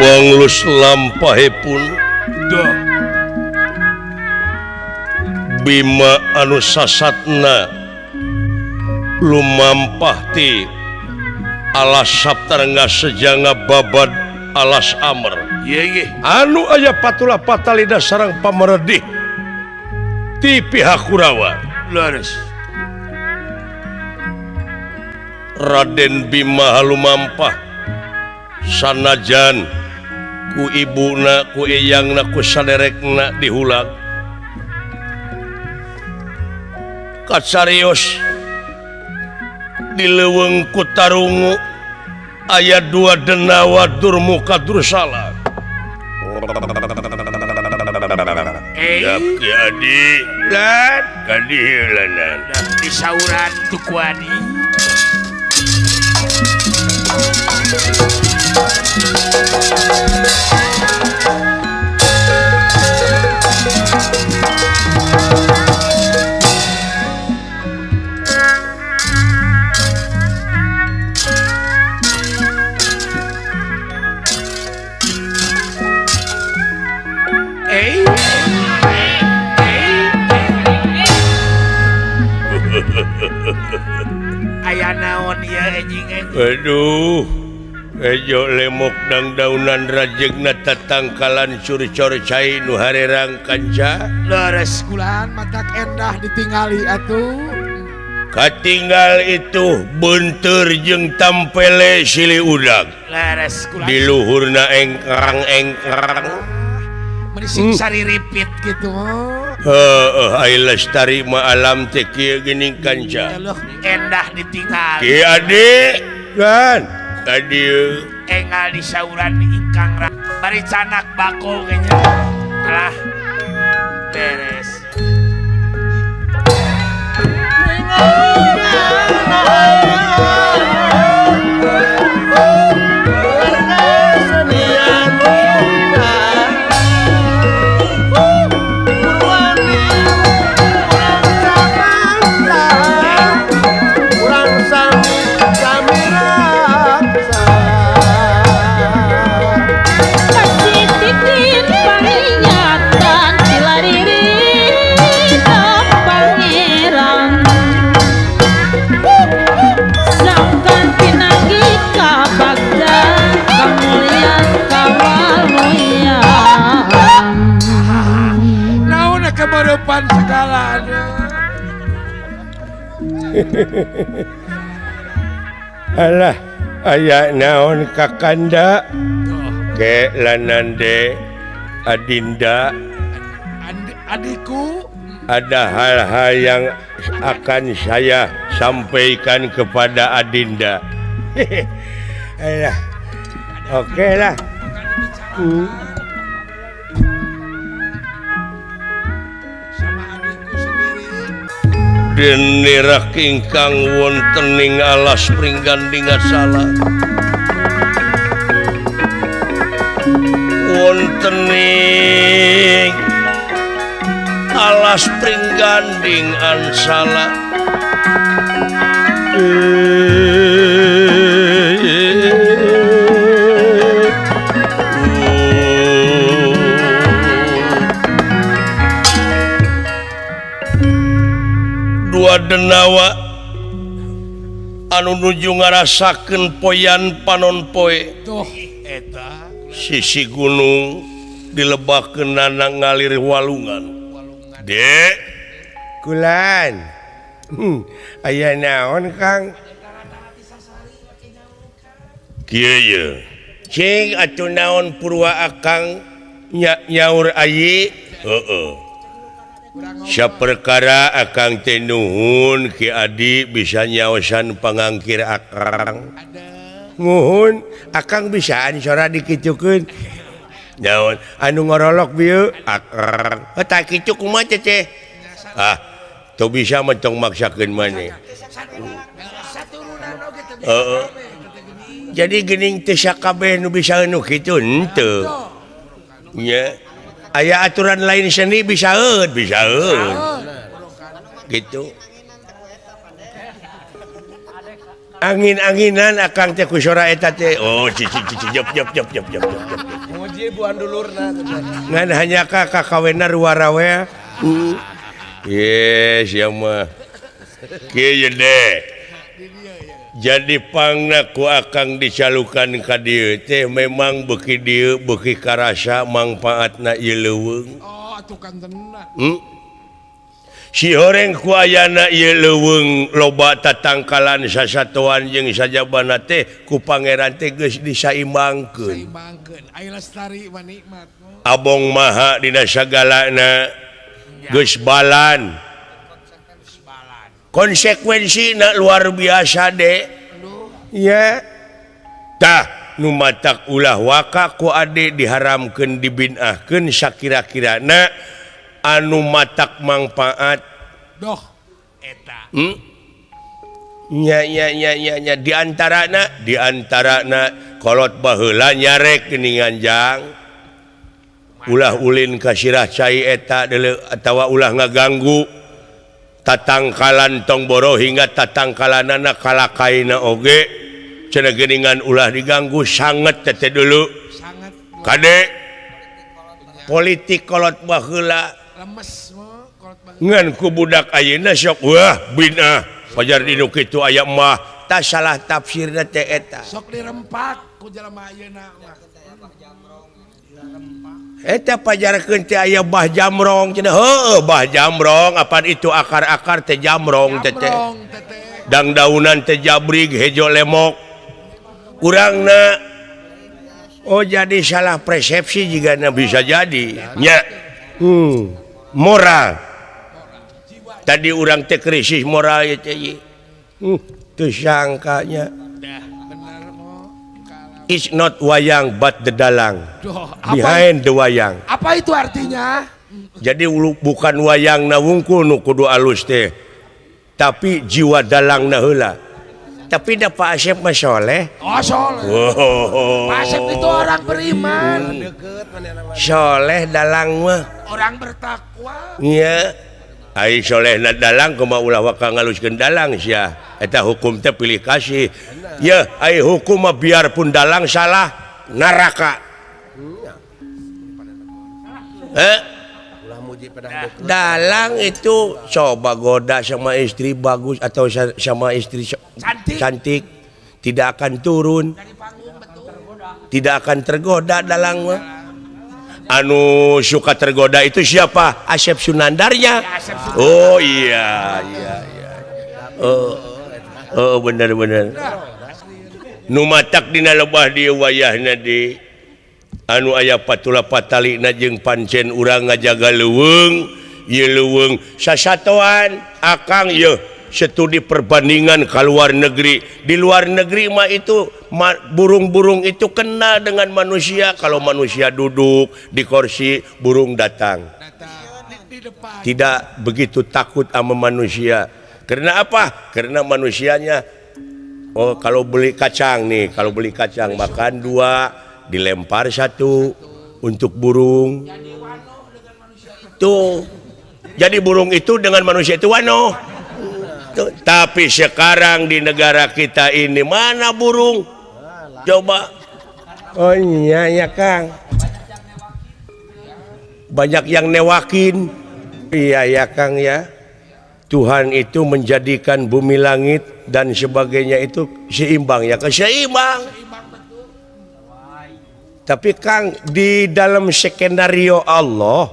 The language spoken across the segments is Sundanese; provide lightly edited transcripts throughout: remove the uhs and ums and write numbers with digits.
manglus lampahipun Bima anu sasatna lumampah ti alas saptarengga sejanga babad alas amr anu aya patula patalida sareng pameredih ti pihak Kurawa leres Raden Bima lumampah sanajan ku ibuna ku eyangna ku saderekna dihulang kacarios dileuweung ku tarungu aya 2 denawa durmuka dursala ya adi lan kadilanan disauran tukuani aya naon ya anjing aduh ejo lemok dang daunan rajegna tatangkalan curcor cai nu harerang kanca leres kulan matak endah ditinggali atuh katinggal itu benteur jeung tampele sili udag leres kulan di luhurna engkrang menising sari repeat gitu ai lestari ma alam teh kieu geuning kanca endah ditinggali ki adik kan kadieu enggal disauran ingkang bari canak bako kayaknya alah beres depan segala alah aya naon kakanda ke lanande adinda adikku ada hal-hal yang akan saya sampaikan kepada adinda alah oke lah Denirak ingkang wontening alas pringgandinga salah wontening alas pringgandingan salah denawa anu nuju ngarasakeun poyan panon poe tuh eta sisi gunung dilebakeun nana ngalir walungan dek kulan aya naon kang kieu ye cing atuh naon purwa akang nyaur ayi heeh saperkara akang teh nuhun ki adi bisa nyaosan pangangkir akang nuhun akang bisaan sora dikicukeun naon anu ngorolok bieu akang eta kicu kumaha cece teu bisa mah tong maksakeun maneh jadi geuning teu sakabeh nu bisa nu kitu henteu nya aya aturan lain seni bisaeun gitu angin-anginan akang teh kusora eta teh oh cici jop Muji buan dulurna. ngan hanya kakawena ruwarawe yes ya mah kieu deh jadi pangna ku akang dicalukan ka dieu teh memang beuki dieu beuki karasa mangpaatna ieu leuweung Oh atuh kan tenan. si horeng ku ayana ieu leuweung loba tatangkalan sasatuan jeung sajabana teh ku pangeran teh geus disaimbangkeun. Saimbangkeun. Aya lestari mah nikmat. Abong maha dina sagalana geus balan. Konsekuensina luar biasa deh. Ya. Tah nu matak ulah waka ku ade diharamkeun dibinahkeun sakira-kirana anu matak manfaat Doh eta. nya diantarana kolot baheula nyarek geuningan jang ulah ulin ka sirah cai eta deuleu atawa ulah ngaganggu tatangkalan tong boro hingga tatangkalanana kalakaina oge cenah geuningan ulah diganggu sanget teh dulu Sangat kade politik kolot baheula lemes mah kolot banget. ngan ku budak ayeuna sok wah binah pajar dinu kitu aya mah tah salah tafsirna teh eta Sok dirempak ku jelema ayeuna mah. eta pajarkeun teh aya bah jamrong cenah heueuh bah jamrong apaan itu akar-akar teh jamrong teh teh Jamrong teteh. dang daunan teh jabrig hejo lemok urangna oh jadi salah persepsi jigana bisa jadi nya moral tadi urang teh krisis moral ya teh teu sangkanya Dah bener mo. Kalah. it's not wayang but the dalang Doh behind the wayang apa itu artinya? jadi bukan wayang na wungkul nu kudu alus teh tapi jiwa dalang na heula tapi da Pak Asep mah soleh Oh soleh. Pak Asep itu orang beriman. soleh dalang mah Orang bertakwa. iya ai soleh na dalang kumaha ulah waka ngaluskeun dalang sia eta hukum teh pilih kasih ya ai hukum mah biarpun dalang salah neraka dalang itu coba goda sama istri bagus atau sama istri cantik tidak akan turun tidak akan tergoda dalang mah anu suka tergoda itu siapa Asep Sunandarnya oh iya oh bener nu matak dina lebah dieu wayahna di anu aya patula patalina jeung pancen urang ngajaga leuweung ieu leuweung sasatoan akang yeuh studi perbandingan ke luar negeri di luar negeri mah itu burung-burung itu kenal dengan manusia kalau manusia duduk di kursi burung datang Di depan. tidak begitu takut sama manusia karena apa karena manusianya oh kalau beli kacang makan 2 dilempar 1 untuk burung tuh jadi burung itu dengan manusia itu wano tuh. Tapi sekarang di negara kita ini mana burung coba oh iya ya Kang banyak yang newakin iya ya Kang ya Tuhan itu menjadikan bumi langit dan sebagainya itu seimbang ya Kang seimbang tapi Kang di dalam skenario Allah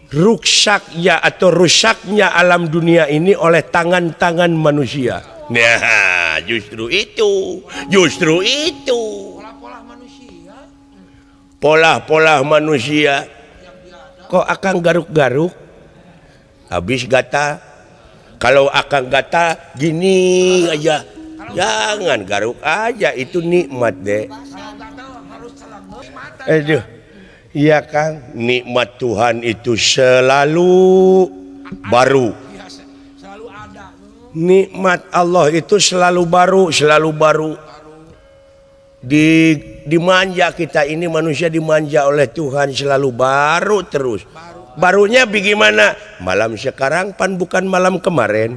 ruksaknya atau rusaknya alam dunia ini oleh tangan-tangan manusia nah justru itu pola manusia kok akan garuk-garuk habis gata kalau akan gata gini aja jangan garuk aja itu nikmat deh iya Kang nikmat Tuhan itu selalu baru Selalu ada. nikmat Allah itu selalu baru dimanja kita ini manusia dimanja oleh Tuhan selalu baru terus barunya bagaimana malam sekarang pan bukan malam kemarin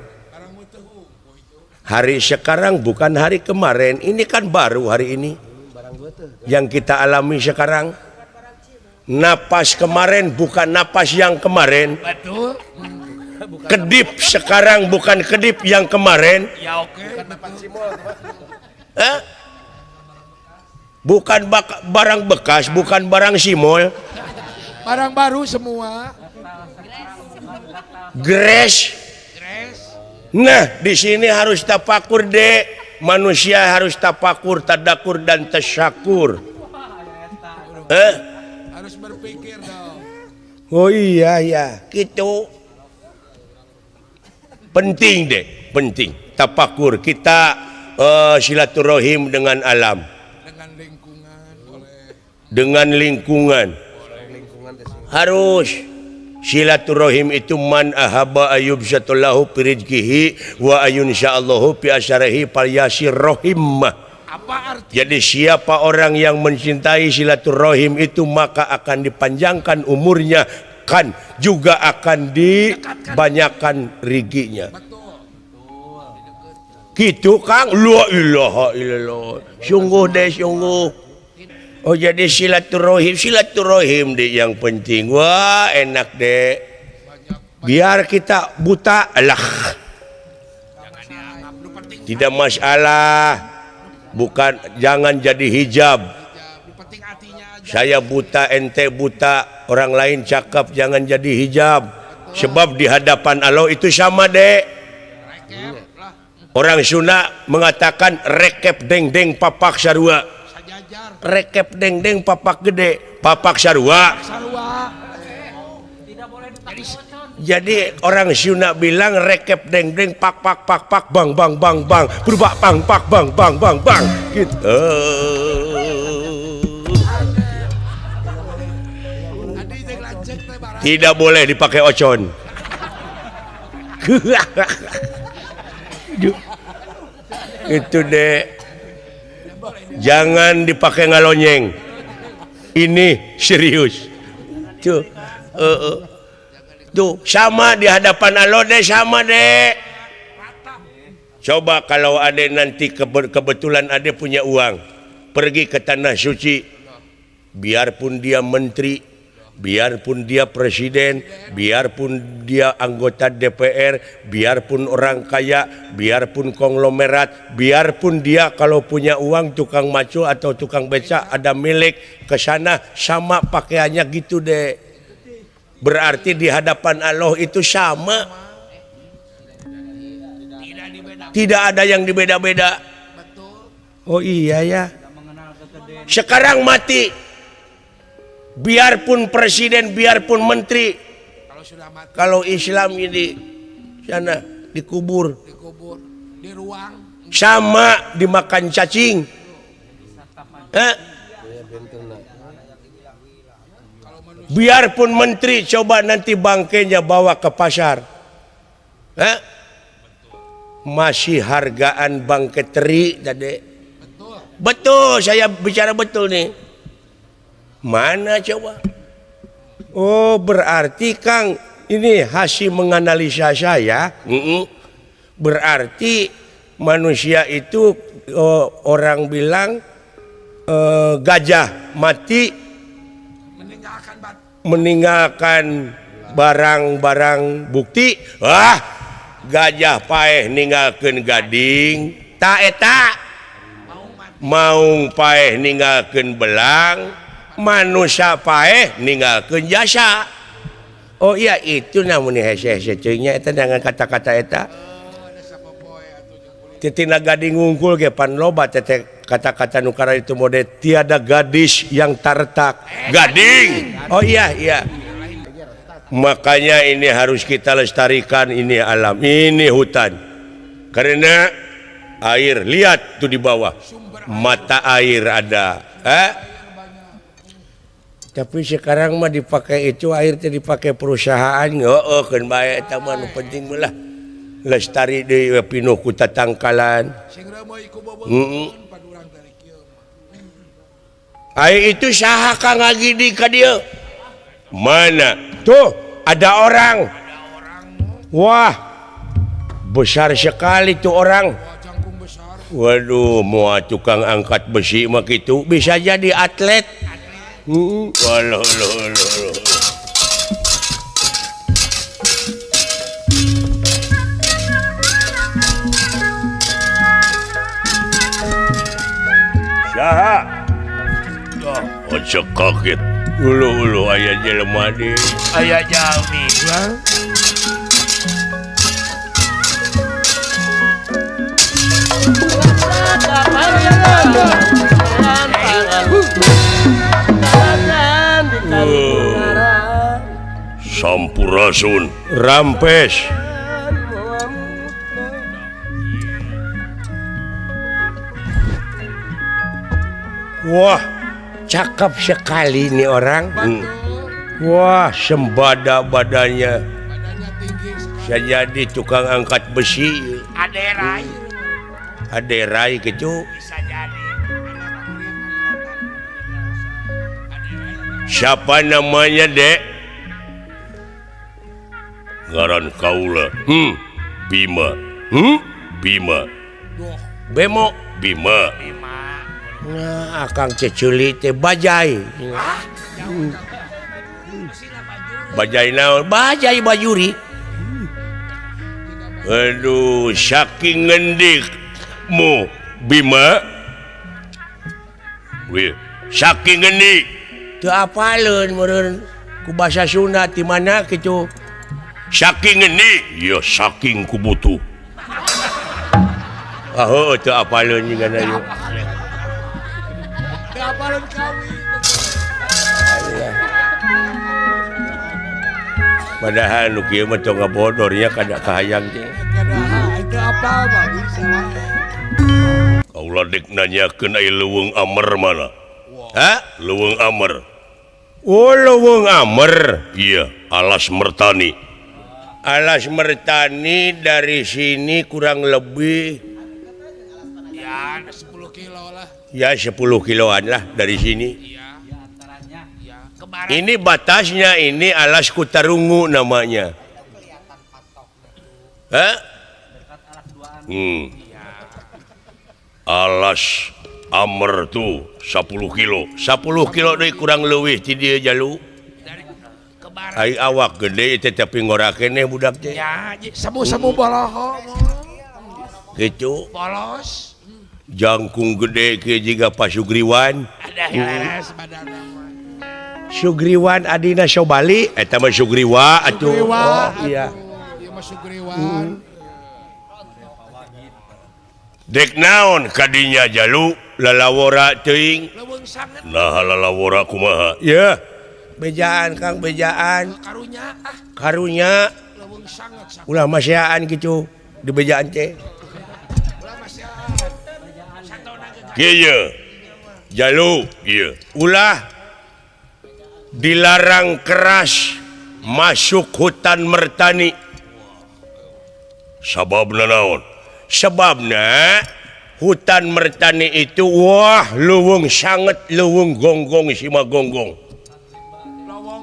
Hari sekarang bukan hari kemarin. Ini kan baru hari ini yang kita alami sekarang. Napas kemarin bukan napas yang kemarin. Betul. Kedip sekarang bukan kedip yang kemarin. Ya oke. Bukan barang bekas, bukan barang simol. Barang baru semua. Gres. Nah, di sini harus tafakur dek. Manusia harus tafakur, tadakur dan tasyakur. Harus berpikir dong. Oh iya ya, gitu. Penting deh, penting. Tafakur kita silaturahim dengan alam. Dengan lingkungan boleh. Dengan lingkungan. Harus silaturahim itu man ahaba ayub satullahu pirizkihi wa ayun insyaallahu fi asyarihi falyasir rahim. Apa arti? Jadi siapa orang yang mencintai silaturahim itu maka akan dipanjangkan umurnya, kan juga akan dibanyakan rezekinya. Gitu Kang, la ilaha illallah. Sungguh deh sungguh. Oh jadi silaturahim deh yang penting. Wah enak deh. Biar kita buta lah. Tidak masalah. Bukan jangan jadi hijab. Saya buta, ente buta, orang lain cakap, jangan jadi hijab. Sebab di hadapan Allah itu sama deh. Orang Sunda mengatakan rekep deng-deng papak sarua. Rekep deng-deng papak gede, papak sarua. Jadi orang Sunda bilang rekep deng-deng pak bang berubah bang bang gitu. Tidak boleh dipakai ocon. Itu deh. Jangan dipakai ngalonyeng. Ini serius. Tuh sama di hadapan Allah deh, sama deh. Coba kalau ada nanti kebetulan ada punya uang, pergi ke tanah suci, biarpun dia menteri, biarpun dia presiden, biarpun dia anggota DPR, biarpun orang kaya, biarpun konglomerat, biarpun dia kalau punya uang tukang maco atau tukang beca ada milik ke sana, sama pakaiannya gitu deh. Berarti di hadapan Allah itu sama. Tidak ada yang dibeda-beda. Oh iya ya. Sekarang mati. Biarpun presiden, biarpun menteri, kalau Islam ini sana dikubur, di ruang, sama dimakan cacing. Biarpun menteri, coba nanti bangkainya bawa ke pasar, masih hargaan bangkai teri tadi. Betul, saya bicara betul nih. Mana coba? Oh berarti Kang ini hasil menganalisa saya. Berarti manusia itu orang bilang gajah mati meninggalkan barang-barang bukti. Wah gajah paeh ninggalkeun gading. Ta eta maung paeh ninggalkeun belang. Manusia paeh ninggalkeun jasa. Oh iya itu namun hese-hese ceuingnya eta dengan kata-kata eta. Titina gading ngungkul ge pan loba teh kata-kata nu kara itu mode tiada gadis yang tertak. Gading. Oh iya iya. Makanya ini harus kita lestarikan ini alam, ini hutan. Karena air, lihat tuh di bawah. Mata air ada. Tapi sekarang mah dipakai itu air teh dipakai perusahaan. Kan bae eta mah nu penting mah lah. Lestari deui pinuh ku tatangkalan. Air itu saha Kang Agidi ka dieu? Mana? Tuh, ada orang. Wah, besar sekali tuh orang. Waduh, mau tukang angkat besi mah gitu bisa jadi atlet. Walah, Saha? Aja kaget. Ulu aya jelema deui. Aya jalmi. Sampurasun rampes. Wah, cakep sekali nih orang. Wah, sembada badannya. Saya jadi tukang angkat besi. Aderai gitu. Bisa jadi. Siapa namanya, Dek? Ngaran kaula. Bima. Bima. Bemo Bima. Nah, akang ceculi teh bajai. Bajai naon? Bajai bajuri. Aduh, saking ngendikmu Bima. Wih, saking ngendik. Teu apaleun meureun ku basa Sunda di mana kitu. Saking ngendik, ya saking kubutuh. Heuh, teu apaleun nyingana ieu. Teu apaleun kawi. Padahal nu kieu mah tong ngabodornya kada kahayang teh. Kada itu apa mah bisa. Kaula dek nanyakeun aya leuweung amer mana? Hah? Leuweung amer. Oh, leuweung amer. Iya, Alas Mertani. Alas Mertani dari sini kurang lebih Ya, 10 kilo lah. ya 10 kiloan lah dari sini. Iya. Ya, kemarin Ini batasnya ini Alas Kutarungu namanya. Hah? Alas Amer tuh 10 kilo. 10 kilo deh kurang lebih ti dieu jalu. dari kemarin Ai awak gede tetapi ngorakeneh budak teh. ya semu-semu boloho Gitu. bolos. Jangkung gede ke jiga Pak Sugriwan. Ada hilaras badan nama. Sugriwan adina Sobali eta mah Sugriwa atuh. Oh iya. Iya mah Sugriwan. Dek naon kadinya jalu lalawora teuing. Leuweung sanget Nah lalawora kumaha? Ya. Bejaan Kang bejaan. karunya Karunya leuweung sanget. ulah maseaan gitu di bejaan teh. Ulah masih satona ge Kieu. Jalu ieu. Ulah dilarang keras masuk hutan Mertani. Sababna naon? Sebabna hutan Mertani itu wah leuweung sanget leuweung gonggong sima gonggong.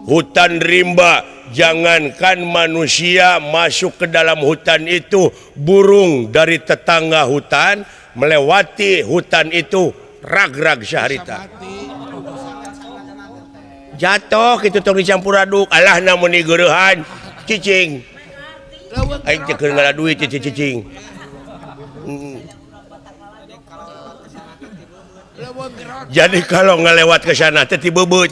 Hutan rimba, jangankan manusia masuk ke dalam hutan itu, burung dari tetangga hutan melewati hutan itu rag-rag saharita. Jatuh kitu tong dicampur aduk, alah namun digeurehan cicing. Aing teh keur ngaladuit cicing. Jadi kalau ngelewat ke sana teh bebeut.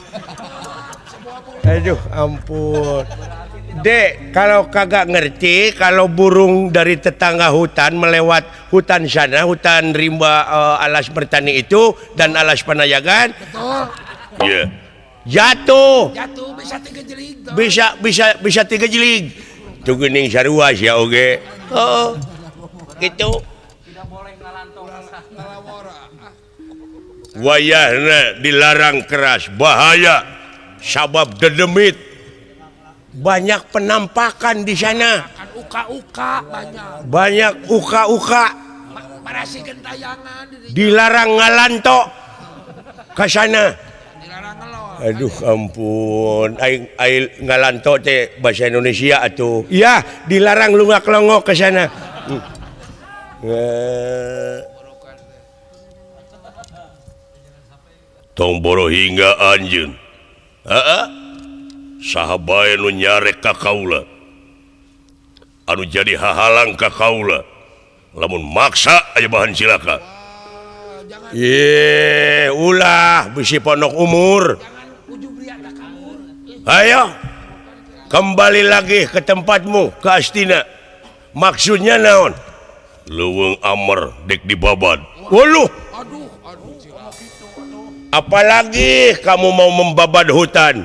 Aduh ampun. Dek, kalau kagak ngerti kalau burung dari tetangga hutan melewat hutan sana, hutan rimba Alas Mertani itu dan Alas Panayagan, betul. Jatuh. Jatuh bisa 3 jeling tuh. Bisa 3 jeling. Tuh geuning sarua sia oge. Heeh. Gitu. Wayahna dilarang keras, bahaya, sabab dedemit. Banyak penampakan di sana. Kan uka-uka banyak. Banyak uka-uka. Marasi gentayangan Dilarang ngalanto ke sana. dilarang ngelol. Aduh ampun, aing ngalanto teh bahasa Indonesia atuh. Iya, dilarang lunga kelongok ke sana. Tongboro hingga anjeun. Saha bae nu nyarek ka kaula. Anu jadi hahalang ka kaula. Lamun maksa aya bahan cilaka. Ulah bisi pondok umur. Ayo kembali lagi ke tempatmu, ke Astina. Maksudnya naon? Leuweung amer dek dibabad. Waluh. Apalagi kamu mau membabad hutan.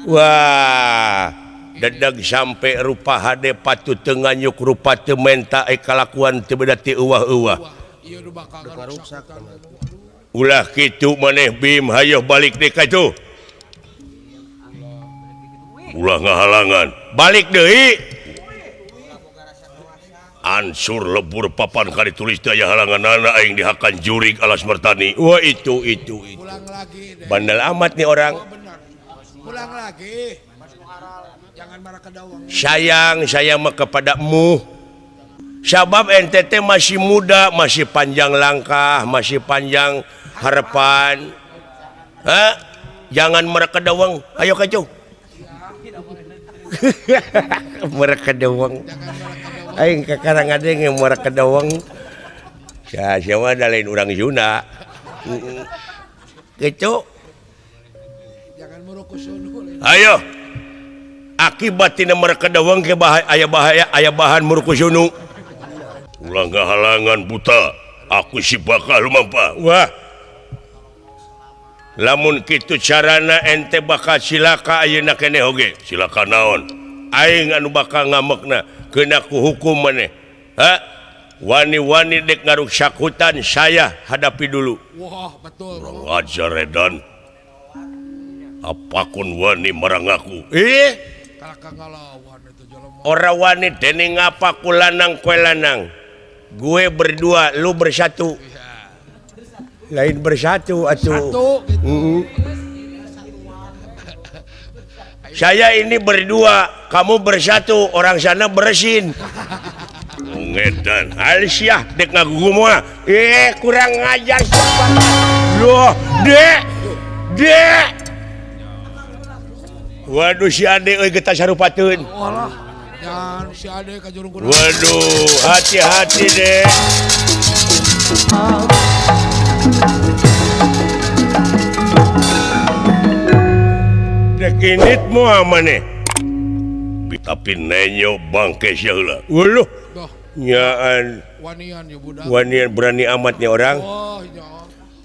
Wah, dadag sampai rupa hade patut tenganyuk rupa teu menta kalakuan teu beda ti euwah-euwah. Ulah kitu maneh Bim, hayo balik deui ka itu. Ulah ngahalangan, balik deui. Ansur lebur papan kali tulis daya halangan anak aing dihakan jurig alas mertani. Wah itu. Pulang lagi deh. Bandel amat nih orang. Oh, benar. Pulang lagi. Jangan marah ke dawang. Sayang mah kepadamu. Sabab NTT masih muda, masih panjang langkah, masih panjang harapan. Jangan marah ke dawang. Ayo kacau. Marah ke dawang. Aing kakarang ada yang marah ke dawang. Siapa ada lain orang Sunda. Gitu. Jangan murukusunu. Ayo. Akibat tina marah ke dawang ke bahaya aya bahan murukusunu. Ulah ngahalangan buta. Aku si bakal lumampa. Wah. Lamun kitu carana ente bakal silaka ayeuna keneh oge. Silaka naon? Aing anu bakal ngamekna kena ku hukum maneh. Wani-wani dek ngaruksak hutan saya hadapi dulu. Wah, betul. Kurang ajar edan. Apakun wani marang aku. Kalaka ngalawan itu jelema. Ora wani dening apa ku lanang kue lanang. Gue berdua, lu bersatu. Lain bersatu atuh. Satu gitu. Saya ini berdua, kamu bersatu, orang sana beresin. Ngedan, Alisyah dek ngagugu moal. Kurang ngajar siapa? Loh, dek. Waduh si Ade euy getah sarupateun. Walah. Jangan si Ade ka jurung kurang. Waduh, hati-hati dek. Dek init moal maneh. Tapi nenyo bangke sia heula. Waluh. Dah, Nyaan wanian ya budak. wanian berani amat nih orang. Oh, ya.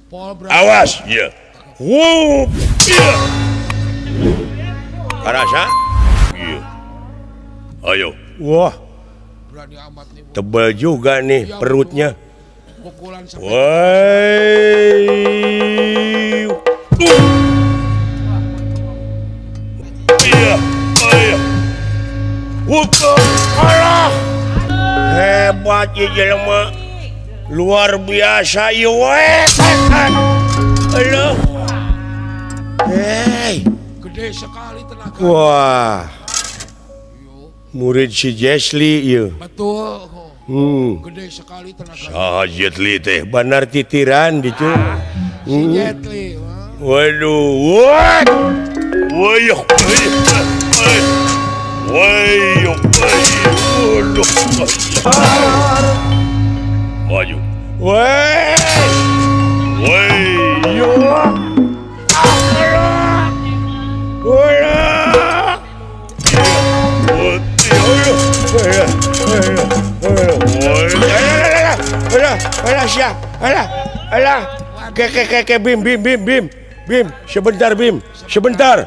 Pol berani. Awas, ya. Wup, ya. Karasa? Iya. Ayo. Wah, Berani amat nih. Bu. tebal juga nih Ya, perutnya. Pukulan sampai Woi. Iya, iya. Wup, alah. Hebat ya jelema. Luar biasa ieu we. Aduh. Hey. gede sekali tenaga. Wah, Yo, murid si Jesli ieu. betul. Gede sekali tenaga. Saha Jesli teh benar titiran dicu. Si Jet Li. Waduh, what? Waduh. Waduh. Maju. Woi. Bim, sebentar Bim, sebentar.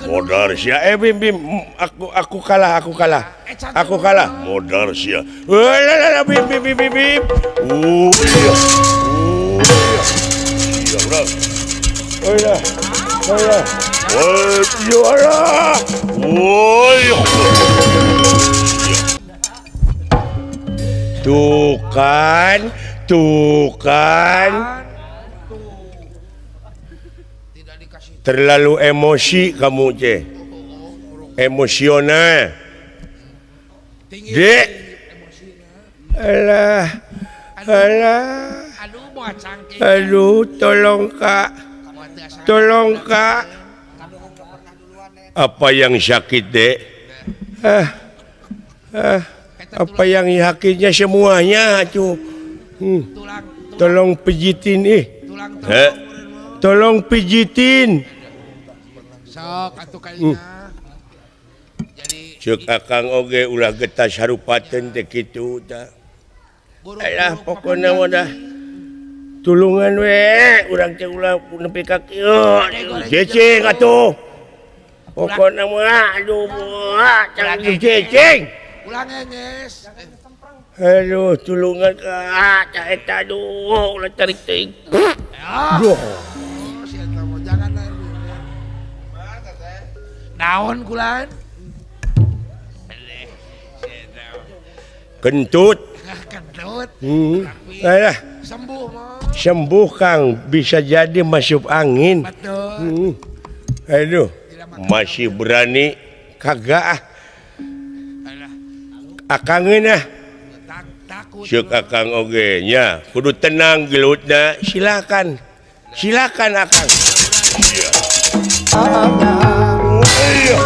Modar sia, Bim, aku kalah. Modar sia. Bim. Iya. Tuh kan. Tidak dikasih Terlalu emosi kamu, Ce. Emosional. tinggi. Dek. Emosinya. Alah. Aduh, mau cangking. Aduh, tolong Kak. tolong Kak apa yang sakit dek apa yang sakitnya semuanya tuh tolong pijitin tolong pijitin sok atuh kayaknya jadi cek akang oge ulah getas harupateun teh kitu tah alah pokona wadah tulungan we urang teh ulah nepi ka kieu cecing atuh pokona mah aduh jangan cecing ulang nges aduh tulungan ka cah eta aduh ulah tarik teuing si eta mah jangan naon kulan kentut kentut alah sembuh mah sembuh Kang bisa jadi masuk angin betul aduh masih berani kagak akangeun takut ceuk akang oge nya kudu tenang gelutna silakan akang iya ayo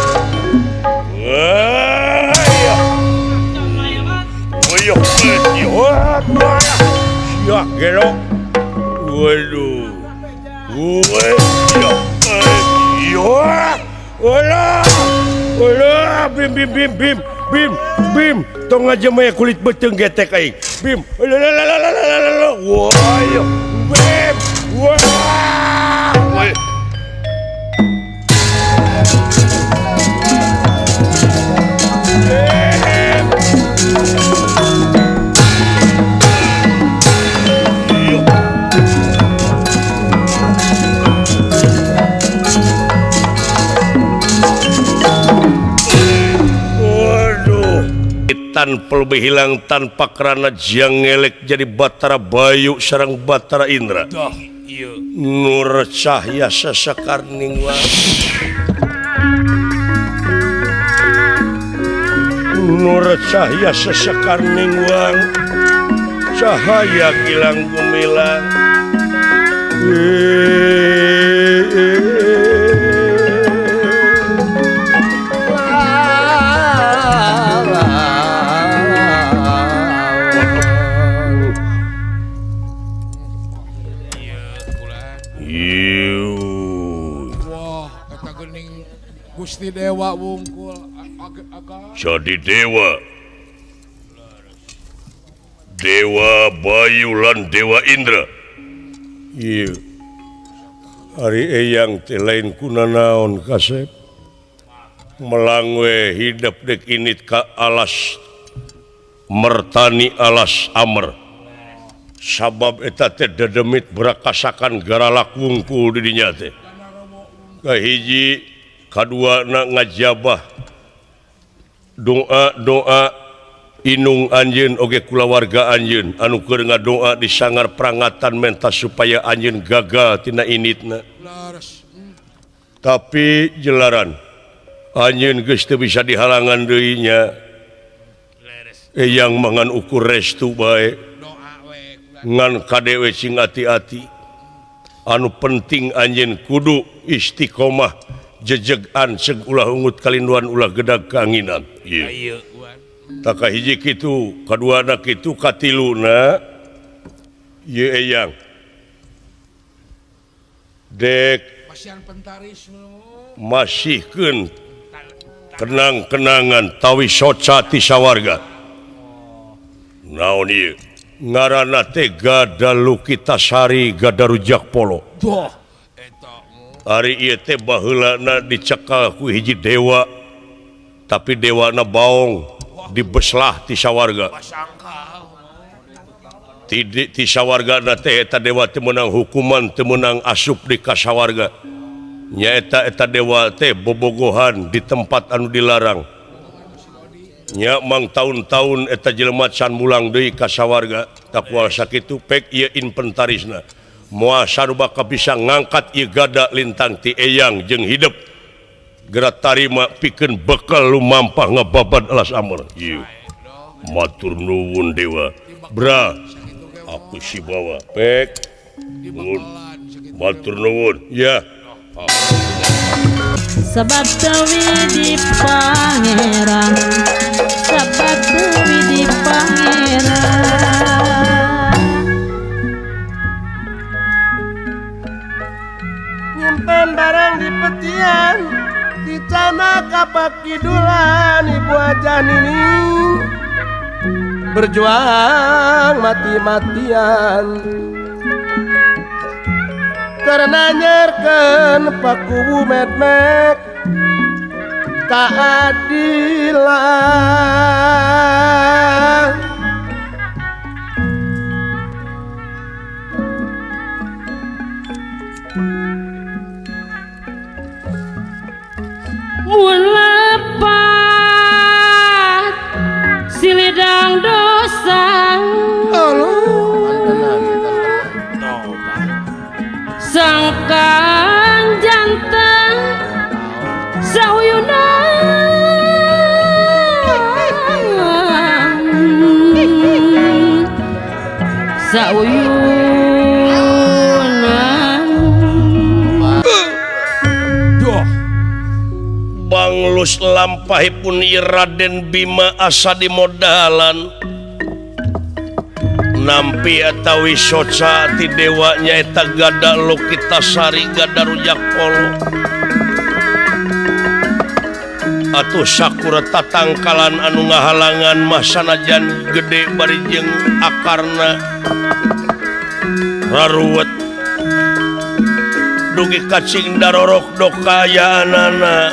ayo ya gelo waduh Olah, bim, tong aja maya kulit beteng getek aing. Bim, wah, bim, wah. Tanpa lebih hilang tanpa kerana jiang ngelek jadi Batara Bayu sareng Batara Indra Nur Cahya Sasakarning Nur Cahya Sasakarning cahaya gilang gemilang Gusti Dewa wungkul jadi Dewa Bayu lan Dewa Indra iya hari eyang teh lain kunanaon kasep melangwe hidup dek init ka alas mertani alas amer sabab eta teh dedemit berakasakan garalak wungkul di dinya teh kahiji kadua na ngajabah doa inung anjeun oge kulawarga anjeun anu keur ngadoa di sangar prangatan menta supaya anjeun gagal tina initna tapi jelaran anjeun geus teu bisa dihalangan deui nya eyang mangan ukur restu bae ngan kadewe cing ati-ati anu penting anjeun kudu istiqomah jejegan seg ulah ungut kalinduan ulah gedag keanginan iya tak hiji kitu kaduana kitu katiluna ye eyang dek masihkeun kenang-kenangan tawi soca ti sawarga naon ieu ngaranna teh Gadalu Kitasari Gadarujak Polo hari ieu teh baheulana dicekal ku hiji dewa tapi dewana baong dibeslah ti sawarga ti sawargana teh eta dewa teh meunang hukuman teu meunang asup di ka sawarga nya eta dewa teh bobogohan di tempat anu dilarang nya mang taun-taun eta jelema can mulang deui ka sawarga tak kuasa kitu pek ieu inventarisna moal sarubaka bisa ngangkat ieu gada lintang ti eyang jeung hidup geura tarima pikeun bekal lumampah ngababad alas amr ieu matur nuwun dewa bra aku si bawa pek Batur nuwun ya Sabab tewi di pangeran Sabab tewi di pangeran nyimpen barang di petian di tanah kapak kidulan ibu aja nining berjuang mati-matian karena nyerken pakubu medmek keadilan Mun lepat silidang dosa sangkan jantan sauyunan Banglus lampahipun Raden Bima asa di modalan nampi atawi soca ti dewa nyaeta Gada Lokitasari Gada Rujak Polo atuh sakura tatangkalan anu ngahalangan mah sanajan gede bari jeung akarna raruwet dugi kacing darorok dokayaanana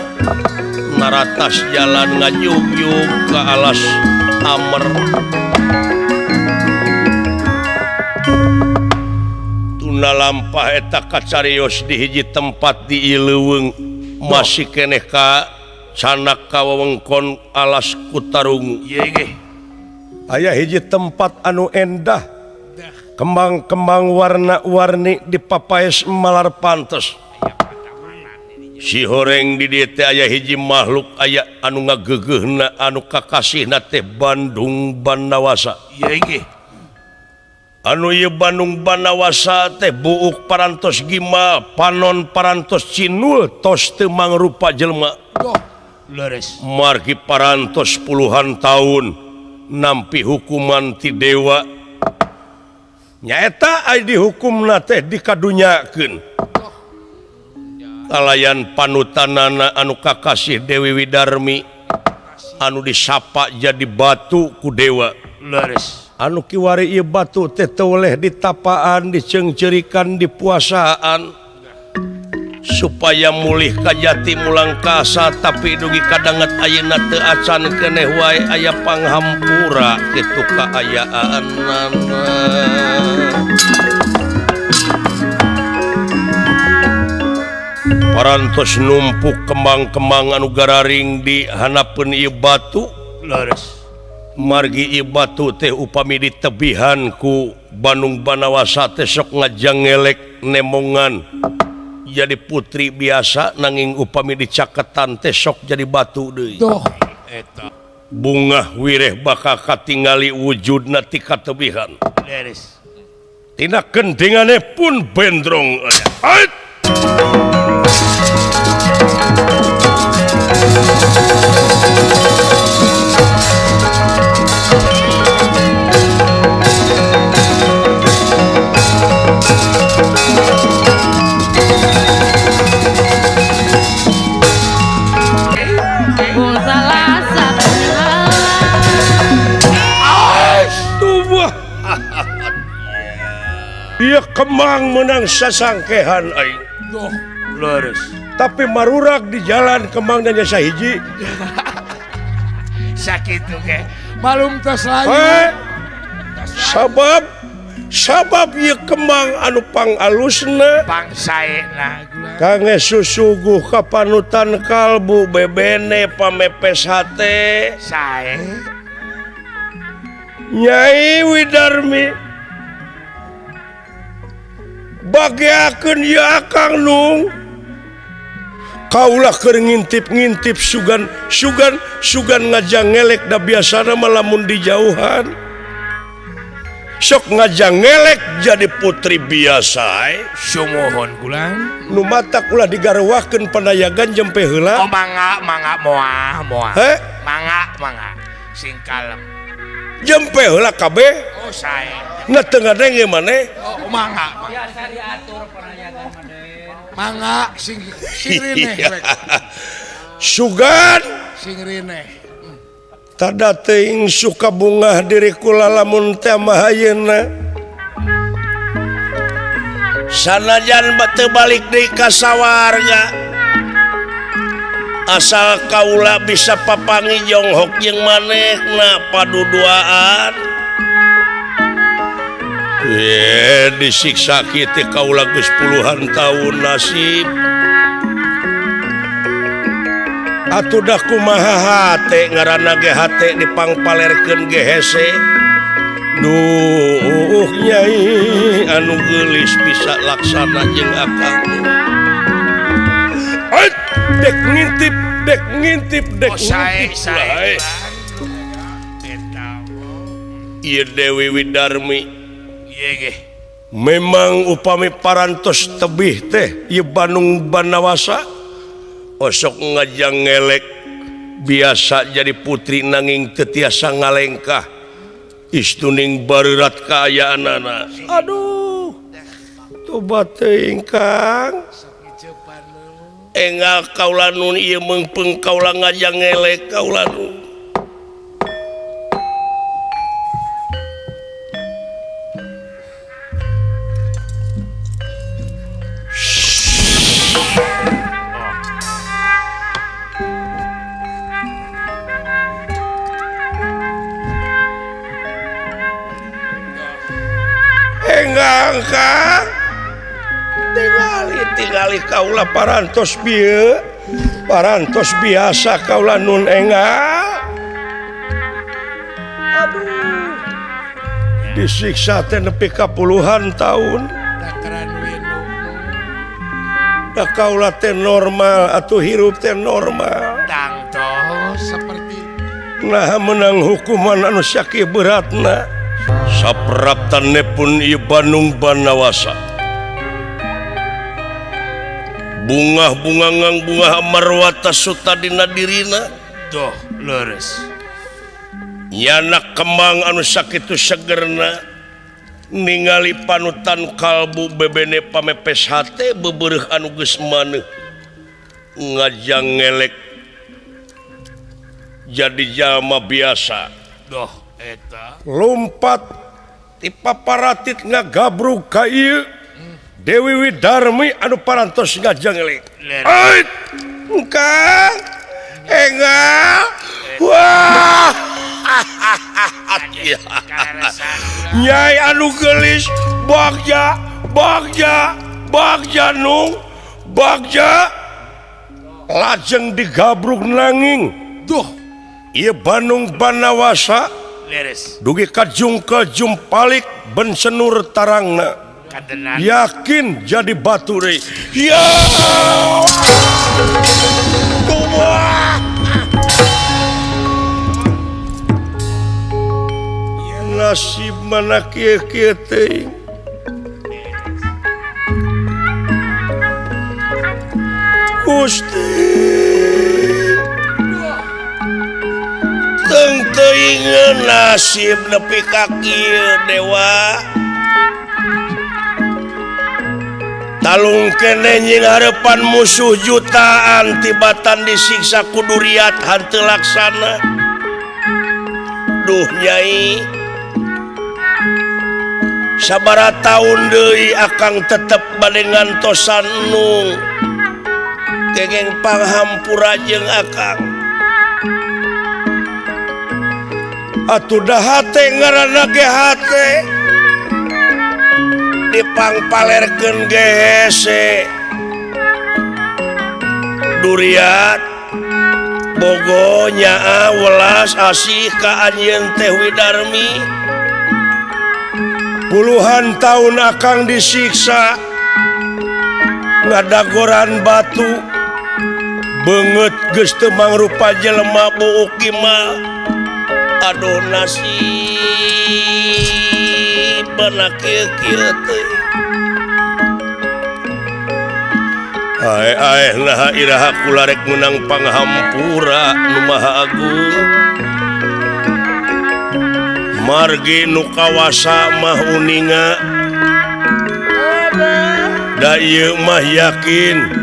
naratas jalan ngajug-jug ke alas amer tuna lampah eta kacarios di hiji tempat di Ileuweung masih keneh ka canak kawewengkon alas Kutarungu aya hiji tempat anu endah kembang-kembang warna-warni dipapaes malar pantes si horeng di dieu teh aya hiji makhluk aya anu ngageugeuhna anu kakasihna teh Bandung Bandawasa anu ieu Bandung Bandawasa teh buuk parantos gima panon parantos cinul tos teu mangrupa jelema margi parantos puluhan tahun nampi hukuman ti dewa nyaeta aya dihukumna teh dikadunyakeun kalayan panutanana anu kakasih Dewi Widarmi anu disapa jadi batu ku dewa anu kiwari ieu batu teh teu oleh ditapaan diceungceurikan dipuasaan supaya mulih kajati mulang kasa tapi dugi kadanget ayeuna teu acan keneh wae aya panghampura kitu kaayaanana parantos numpuk kembang-kembang anu gararing di hanapeun ieu batu margi ieu batu teh upami ditebihan ku Bandung Bandawasa teh sok ngajangelek nemongan jadi putri biasa nanging upami dicaketan teh sok jadi batu deui bunga wireh bakal katingali wujudna ti katebihan tina kendingane pun bendrong dia kemang menang sasangkehan aing tapi marurak di jalan kemang dan jasa hiji sakitu ge malum tos layu sabab ieu kemang anu pangalusna pangsaena kange susuguh ka panutan kalbu bebene pamepes hate sae Nyai Widarmi bagiakeun ya Kang Nung kaulah keur ngintip-ngintip sugan ngajangelek da biasana mah lamun di jauhan sok ngajang ngelek jadi putri biasa Sumohon kulan. nu mata ulah digarwakeun panayagan jempe heula Oh mangga moal. he Mangga sing kalem. jempe heula kabeh Oh saya. na teu ngadenge maneh Oh mangga. Biasa diatur panayagan mangga sing rene we. sugan Sing rene. tada teuing suka bungah diri kula lamun teh mah ayeuna sanajan teu balik deui ka sawarga asal kaula bisa papangi jonghok jeung manehna paduduaan disiksa kitu kaula geus puluhan tahun nasib atuh dah kumaha hate ngaranna ge hate dipangpalerkeun ge hese duh nyai anu geulis bisa laksana jeung akang dek ngintip Oh saya. ieu Dewi Widarmi Iya ge. memang upami parantos tebih teh ieu Bandung Banawasa osok ngajang ngelek biasa jadi putri nanging teu tiasa ngalengkah istuning bareurat kaayaanana aduh tobat teuing Kang engal kaula nun ieu meungpeung kaula ngajang ngelek kaula nun Kang tingali kaula parantos biasa kaula nun engal aduh disiksa teh nepi ka puluhan tahun da kaula teh normal atuh hirup teh normal Tangtos seperti nah menang hukuman anu sakit beratna sapraptanepun ieu Bandung Banawasa bunga marwata suta dina dirina doh leres nyana kembang anu sakitu segerna ningali panutan kalbu bebene pamepes hate bebereuh anu geus maneuh ngajang ngelek jadi jalma biasa doh eta lompat ti paparatit ngagabrug ka ieu Dewi Widarmi anu parantos ngajang ngelek ait engkang engal wah nyai anu gelis bagja nung bagja lajeng digabrug nanging doh ieu Bandung Banawasa leres dugi kajung palik ben senur tarangna kadenan yakin jadi batu deui ya kumaha nasib mana kieu teuing Gusti teu teuing nasib nepi ka kieu dewa talung kene nying harepan musuh jutaan tibatan disiksa kuduriat hanteu laksana duh nyai sabaraha taun deui akang tetep bade ngantosan nung kengeng panghampura jeung akang atuh da hate ngaranna ge hate dipangpalerkeun ge hese duriat bogo nyaa welas asih ka anjeun teh Widarmi puluhan tahun akang disiksa ngadagoran batu beungeut geus teu mangrupa jelema buuk kimal aduh nasib bana kieu teh ae nah iraha kula rek menang panghampura nu maha agung margi nu kawasa mah uninga da ieu mah yakin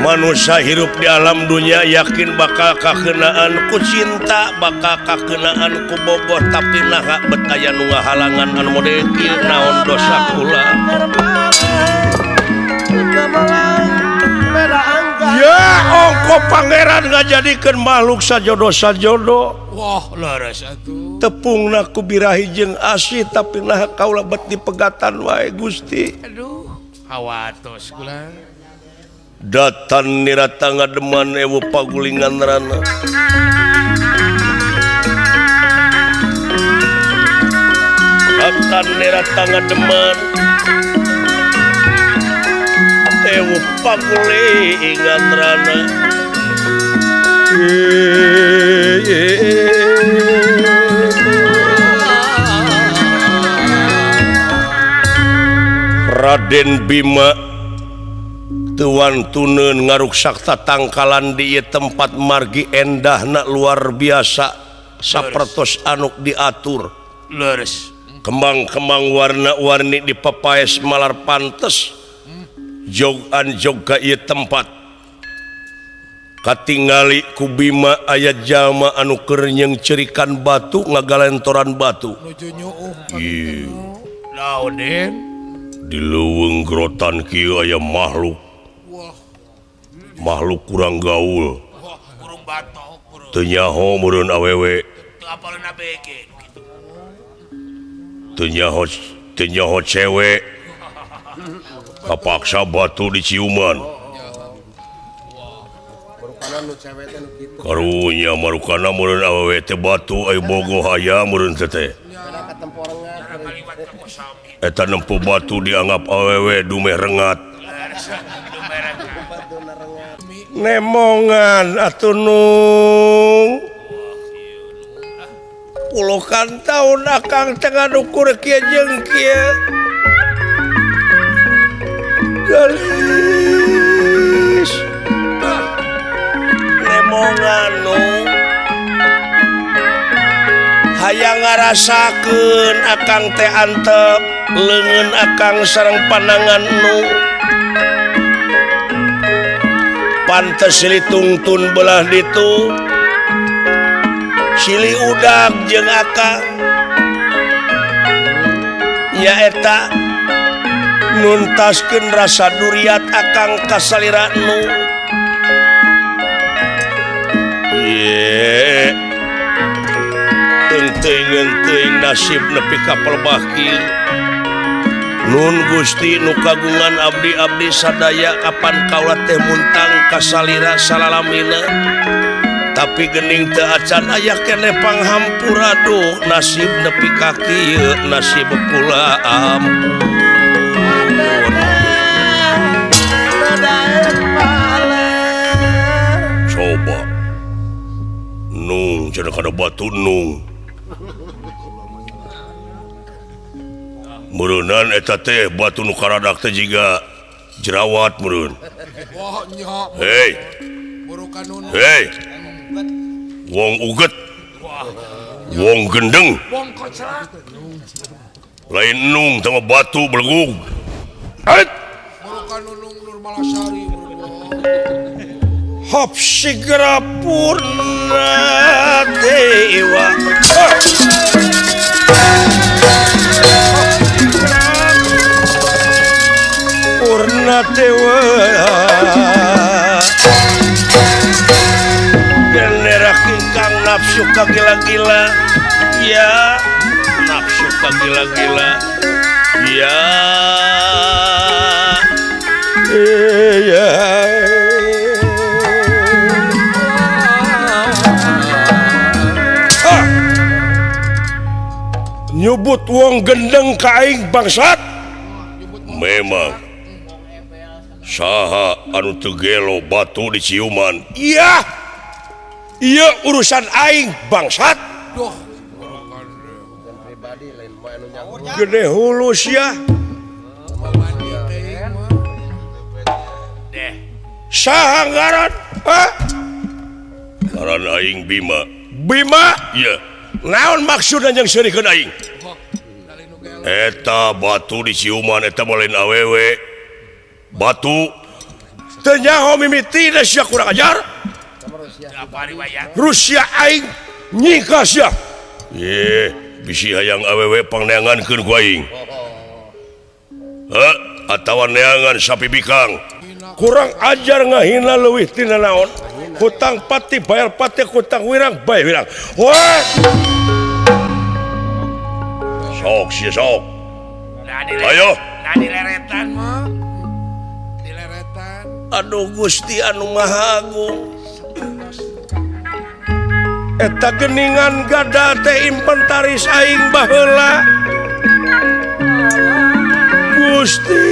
manusia hirup di alam dunia yakin bakal kakenaan ku cinta bakal kakenaan ku bogoh tapi nah betaya nu ngahalangan anu model kieu naon dosa kula ya ongko pangeran ngajadikeun makhluk sajodoh wah laras atuh tepungna ku birahi jeung asih tapi nah kaula bet dipegatan wae Gusti aduh hawatos kula datan nirata ngademan ewu pagulingan rana datan nirata ngademan ewu pagulingan rana Raden Bima Tuan tunen ngaruksak tangkalan di tempat margi endahna luar biasa sapertos anuk diatur leres kembang-kembang warna-warni dipapaes malar pantes jogan joga ieu tempat katingali ku Bima aya jalma anu keur nyengcerikan batu ngagalentoran batu nuju nyuuh ieu naon Den di leuweung grotan kieu aya makhluk kurang gaul wah burung batok burung teu nyaho meureun awewe teu apalna bege teu nyaho cewek kapaksa batu diciuman karunya marukana meureun awewe teh batu aya bogoh aya meureun teh eta nempuh batu dianggap awewe dumeh rengat nemongan atuh nung puluhan tahun akang tengah nukur kieu jeung kieu galis nemongan nung hayang ngarasakeun akang teh antep leungeun akang sareng panangan nung pantes silih tungtun belah ditu silih udag jeung akang nyaeta nuntaskeun rasa duriat akang ka salira nu ye teuing nasib nepi ka pelbah kieu Nun Gusti nu kagungan abdi-abdi sadaya kapan kaula teh muntang kasalira salalamina tapi geuning teu acan aya keneh panghampura duh nasib nepi ka kieu nasib kula ampun coba nung cenah kada batu nung meureunnan eta teh batu nu karadak teh jiga jerawat meureun. wah nya Hei. burukan nun Hei. Wong uget. Wong gendeng. wong kocrak Lain nung sama batu belegug. Hait. burukan nunung Nur Malasari Hop segera purna dewa. Purna dewa generak ingkang nafsu kagila-gila ya nafsu kagila-gila ya ya nyebut wong gendeng ka aing bangsat memang saha anu teu gelo batu diciuman iya urusan aing bangsat duh gede hulus ya sahanggaran ngaran aing Bima ya naon maksudna yang serikeun aing eta batu di siuman eta molen awewe batu teu nyaho mimiti da sia kurang ajar Rusia aing nyika sia ye bisi hayang awewe pangneangankeun ku aing atawa neangan sapi bikang kurang ajar ngahina leuwih tina naon hutang pati bayar pati hutang wirang bayar wirang wah sok sia sok ayo dileretan mah dileretan aduh Gusti anu Maha Agung eta geningan gada teh inventaris aing baheula Gusti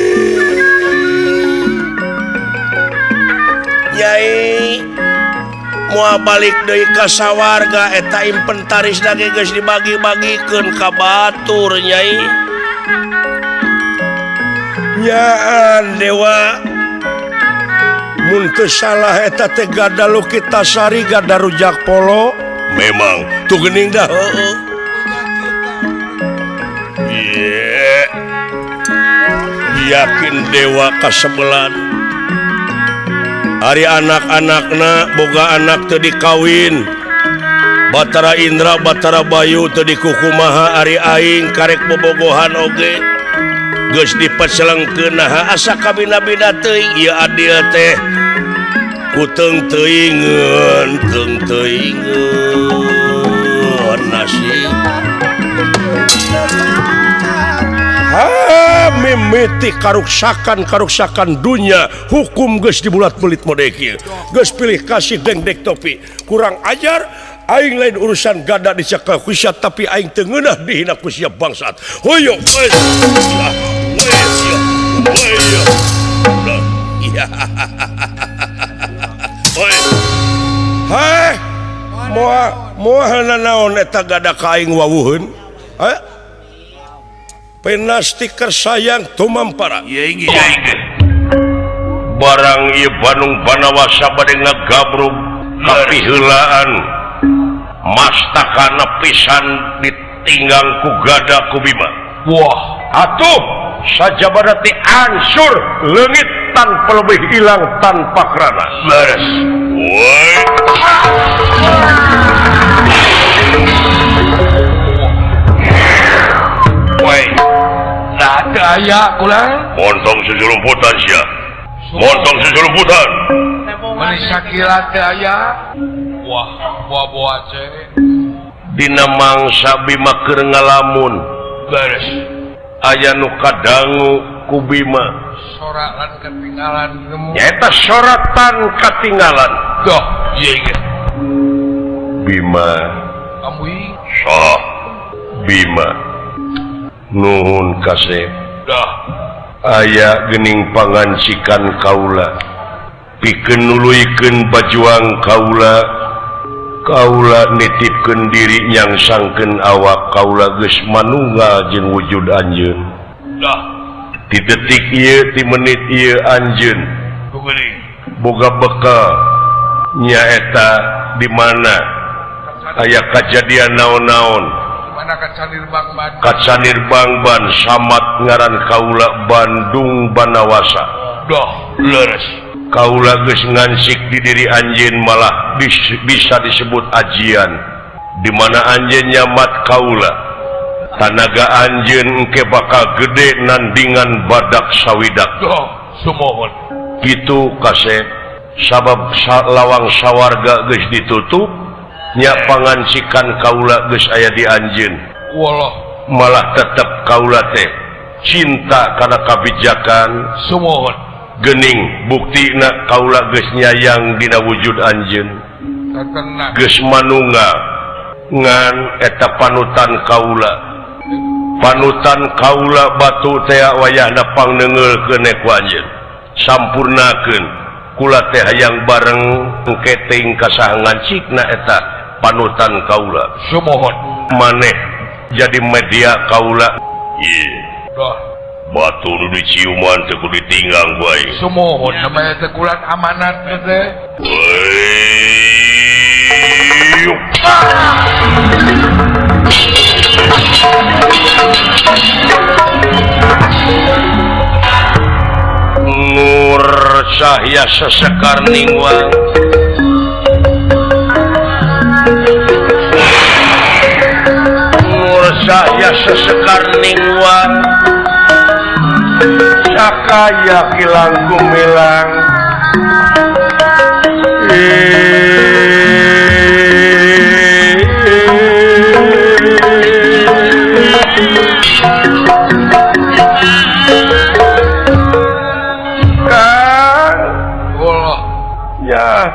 Nyai moal balik deui ka sawarga eta inventaris lagi geus dibagi-bagikeun ka batur Nyai nyaan dewa mun teu salah eta teh gada Lukitasari gada rujak polo memang tuh geuning dah heueuh yakin dewa kasebelan hari anak-anakna boga anak teu dikawin Batara Indra Batara Bayu teu dikukumaha ari aing karek bobogohan oge geus dipecelengkeun nah asa kabina-bina teuing ieu adil teh ku teung teuingeun nasib mimiti karuksakan dunia hukum geus dibulat-bulit mode kieu geus pilih kasih dengdek topi kurang ajar aing lain urusan gada dicakal kusia tapi aing teu ngeunah dihina ku sia bangsat hoyo hai moal naon eta gada ka aing wawuheun pena stiker sayang tumampara barang ieu Bandung Banawasa bade ngagabrug kapiheulaan mastakana pisan ditinggang ku gada ku Bima wah atuh sajabana teh ansur leungit tanpa lebih hilang tanpa kerana beres woi woi ada aya kulang montong susulumputan sia montong susulumputan mani sakila teh aya wah buah-buah ce dina mangsa Bima keur ngalamun beres aya nu kadangu ku Bima sorakan ketinggalan nemu nyaeta soratan katinggalan doh ieu ge Bima kamu sah Bima nuhun kasep dah aya geuning pangancikan kaula pikeun nuluykeun bajuang kaula nitipkeun diri nyangsangkeun awak kaula geus manunggal jeung wujud anjeun dah ti detik ieu ti menit ieu anjeun boga bekal nyaeta di mana aya kajadian naon-naon mana Kacanir Bangban samat ngaran kaula Bandung Banawasa doh leres kaula geus ngansik di diri anjeun malah bisa disebut ajian di mana anjeun nyamat kaula tanaga anjeun engke bakal gede nandingan badak sawidak doh sumohon kitu kasep sabab lawang sawarga geus ditutup nya pangancikan kaula geus aya di anjeun wallah malah tetep kaula teh cinta kana kabijakan sumohon geuning buktina kaula geus nyayang dina wujud anjeun geus manunggal ngan eta panutan batu teh wayahna pangneungeulkeun ku anjeun sampurnakeun kula teh hayang bareng engke teuing kasahangan cikna eta panutan kaula sumohon maneh jadi media kaula Dah. batu nu diciuman teu kudu ditinggang bae Sumohon namanya teh kulan amanat teh. Nur cahya sesekar ningwang Nur cahya sesekar ningwang sakaya kilang gumilang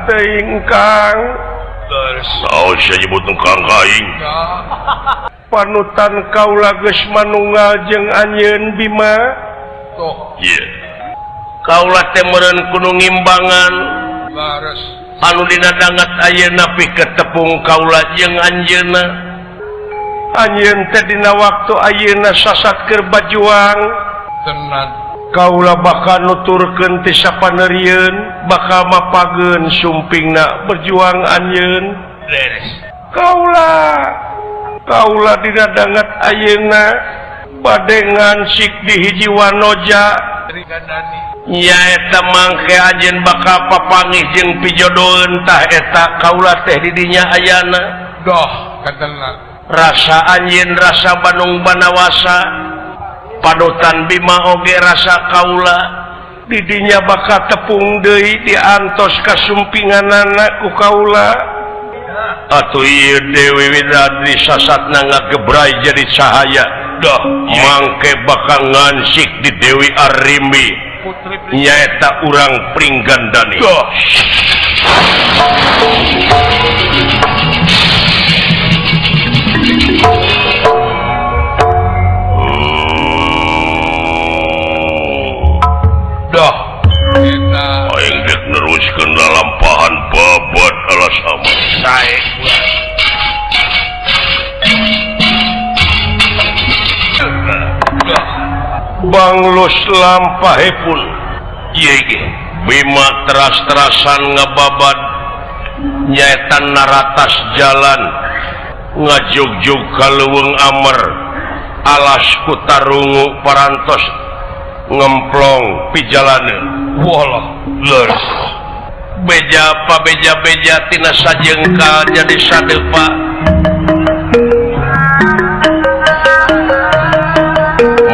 teuing Kang saos nyebut Kang Kaing panutan kaula geus manunggal jeung anjeun Bima kaula teh meureun kudu ngimbangan anu dina dangat ayeuna pikeun tepung kaula jeung anjeunna anjeun teh dina waktu ayeuna sasat keur bajuang tenan kaula bakal nuturkeun ti sapaneurieun bakal mapageun sumpingna berjuang anjeun kaula dina dangat ayeuna badengan sik di hiji wanoja nyaeta mangke anjeun bakal papanggih jeung pijodoeun tah eta kaula teh di dinya ayana doh katana rasa anjeun rasa Bandung Banawasa panutan Bima oge rasa kaula didinya bakal tepung deui diantos kasumpinganana ku kaula atuh ieu Dewi Widadari sasatna ngagebrai jadi cahaya dah mangke bakal ngansik di Dewi Arimbi nyaeta urang Pringgandani dah aing dek neruskeun lalampahan babat alas aman sae banglus lampahipun ieu ge Bima teras-terasan ngababad nyaeta naratas jalan ngajugjug ka leuweung Amer alas ku tarungu parantos ngemplong pijalaneun walah leres beja tina sajengkal jadi sadepa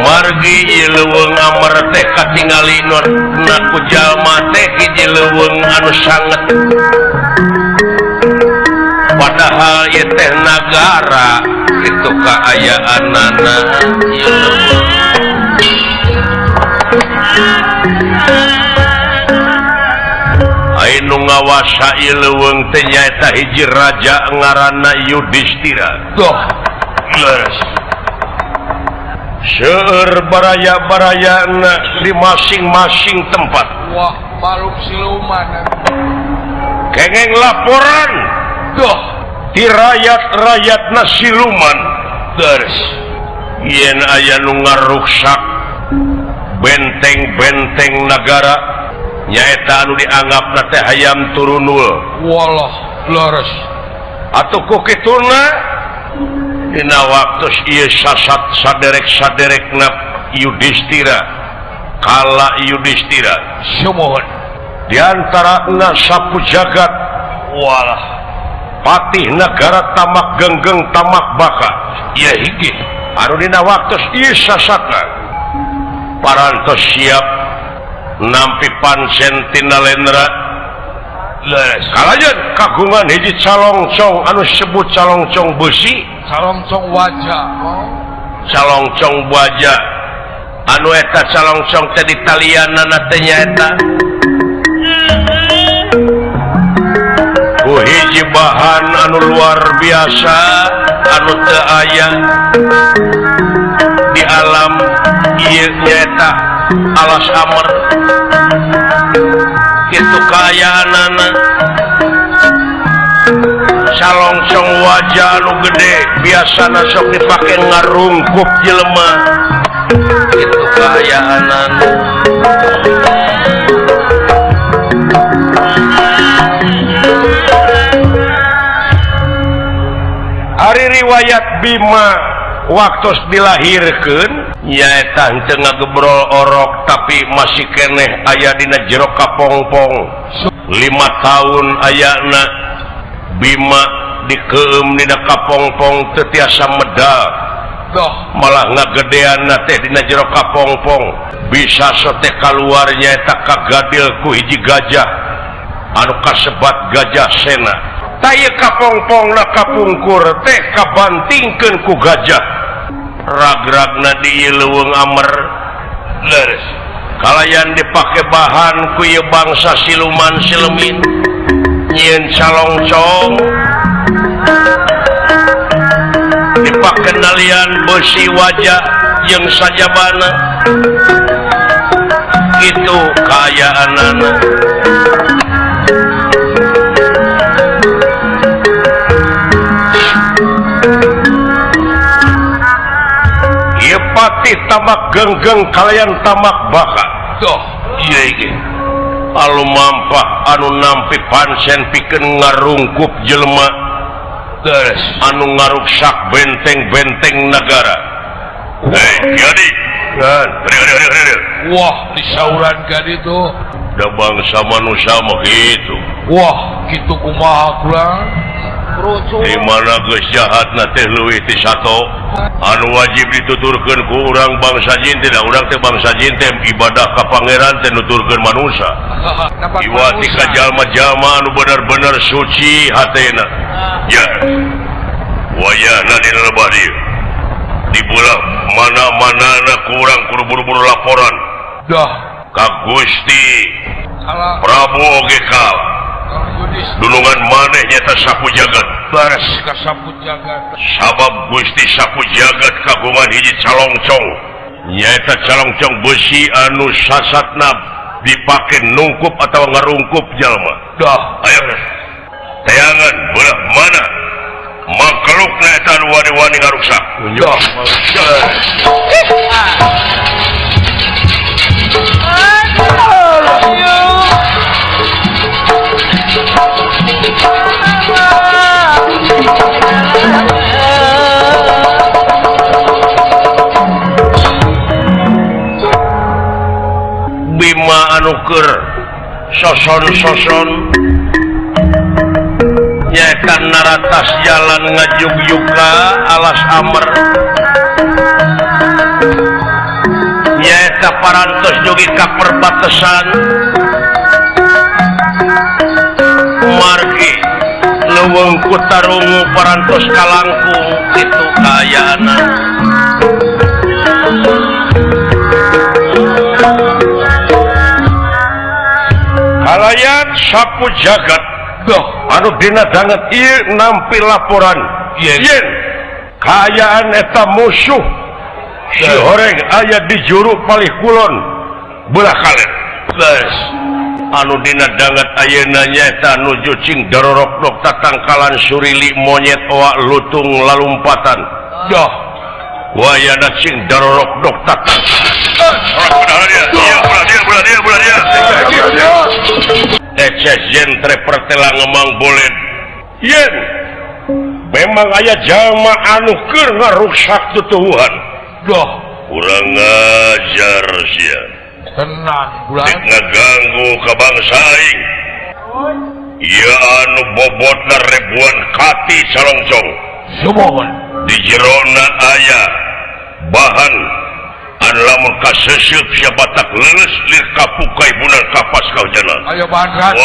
margi ieu leuweung Amer teh katingali na ku jalma teh hiji leuweung anu sanget padahal ieu teh nagara kitu kaayaanana ieu leuweung anu ngawasa ieu leuweung teh nyaeta hiji raja ngaranna Yudhistira doh leres seueur baraya-barayana di masing-masing tempat wah baluk siluman kengeng laporan doh ti rakyat-rakyatna siluman leres yen aya nu ngaruksak benteng-benteng negara nyaeta anu dianggapna teh hayam turunul walah leres atuh ku kituna dina waktos ieu sasat saderek-saderekna Yudhistira kala Yudhistira sumohon diantarana sapu jagat walah patih negara tamak genggeng tamak baka ieu hiji anu dina waktos ieu sasatna parantos siap nampi pancen tina lendra leres kalajeun kagungan hiji calongcong anu disebut calongcong besi calongcong wajah calongcong baja anu eta calongcong teh di talianana teh nyaeta ku hiji bahan anu luar biasa anu teu aya di alam ieu nyaeta alas Amer kitu kaayaanana calongcong wajah anu gede biasana sok dipake ngarungkup jelema itu kaayaanan hari riwayat Bima waktu dilahirkan nyaeta henteu ngagebrol orok tapi masih keneh aya dina jero kapongpong 5 tahun ayana Bima dikeum dina kapongpong teu tiasa medal malah ngagedean teh dina jero kapongpong bisa sote kaluar nyaeta kagadil ku hiji gajah anu kasebat gajah sena taya kapongpongna kapungkur teh kabantingkeun ku gajah ragragna di leuweung amer leres kalayan dipake bahan ku ieu bangsa siluman silemin nyieun calongcong dipake nalian besi wajah jeung sajabana itu kaayaanana patih tamak genggeng kalian tamak baka doh iya iki alu mampah anu nampi pansen pikeun ngarungkup jelema terus anu ngaruksak benteng-benteng negara jadi kan wah disauran kan itu da bangsa manusia mah gitu wah kitu kumaha kurang di mana geus jahatna teh leuwih ti sato anu wajib dituturkeun ku urang bangsa jin teh urang teh bangsa jin teh ibadah ka pangeran teh nuturkeun manusia iwati ka jalma-jalma anu bener-bener suci hatena ya wayahna dina lebah dieu di bulan mana-manana ku urang kudu buru-buru laporan dah ka Gusti Prabu oge kalah dulungan maneh nyata sapu jagat bares ka sapu jagat sabab Gusti sapu jagat kagungan hiji calongcong nyata calongcong besi anu sasatna dipake nungkup atau ngarungkup jalma dah ayo tayangan belah mana makhlukna eta anu wani-wani ngaruksak dah Bima anu keur soson-soson nyaeta naratas jalan ngajugyuga alas amer nyaeta parantos jogi ka perbatasan margi leuweung ku tarungu parantos kalangkung kitu kaayana kalayan sapu jagat doh anu dina danget ieu nampi laporan yen kaayaan eta musuh si horeng aya di juru palih kulon belah kalen geus anu dina danget ayeuna nyaeta nuju cing darorok tatangkalan surili monyet oa lutung lalumpatan doh wayana cing darorok tatangkalan eces jentre pertela ngemang bolen yen memang aya jalma anu keur ngaruksak tutuwuhan doh urang ngajar sia tenang urang ngaganggu ka bangsa aing ieu anu bobotna ribuan kati calongcong sumohon di jerona aya bahan anu lamun kaseuseuk sia batak leuleus lir kapukai bunan kapas kaujana aya bahan racun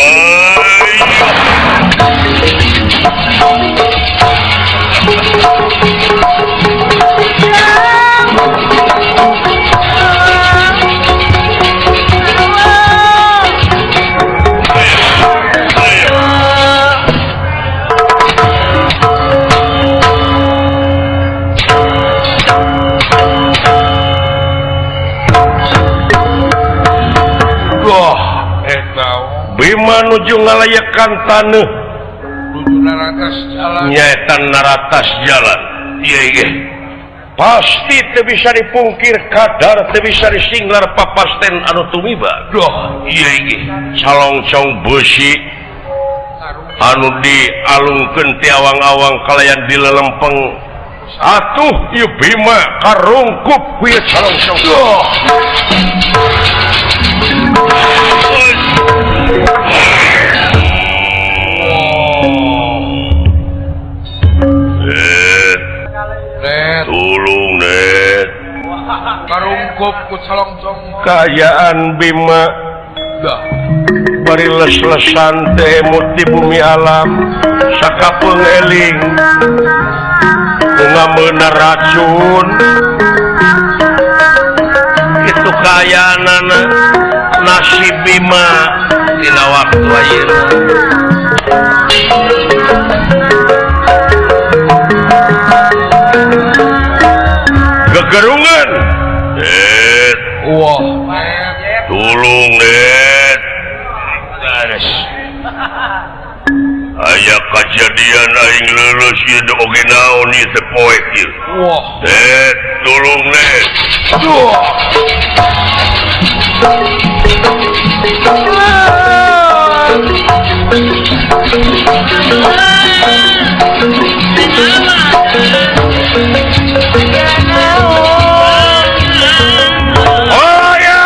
Bima nuju ngalayakan taneuh nuju naratas jalan nyaeta naratas jalan iya pasti teu bisa dipungkir kadar teu bisa disinglar papasten anu tumiba. Doh, iya ieu salongcong besi anu dialungkeun ti awang-awang kalayan dilelempeng. Atuh ieu Bima karungkup ku ieu salongcong. Doh. Tulung net Karungkup ku salongcong. kayaan Bima Dah. bari les-lesan teh muti bumi alam sakapeung eling ngameuna racun itu kayaanana nasib Bima dina waktu ayeuna. Gegerungan Wah. tulung net aya kejadian aing leuleus ieu oge naon ieu teh poek ieu. Wah. Net tulung net. Oh ya.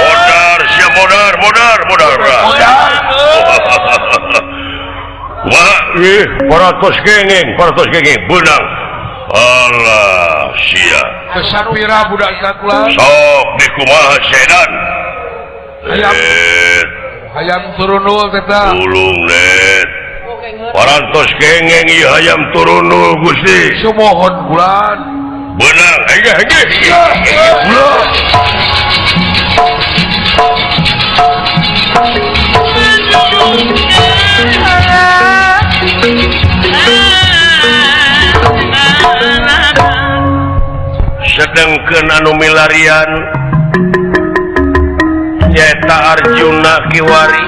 Modar sia modar. Wah, paratos gengeng benang. Allah sia. Kesapira budak sakula. Sok dikumaha sedan. Hayam turunul teta. Tulung net. Parantos gengeng ieu hayam turunul Gusti. Sumohon bulan. Benang, hege. Sedengkeun anu milarian nyaeta Arjuna Kiwari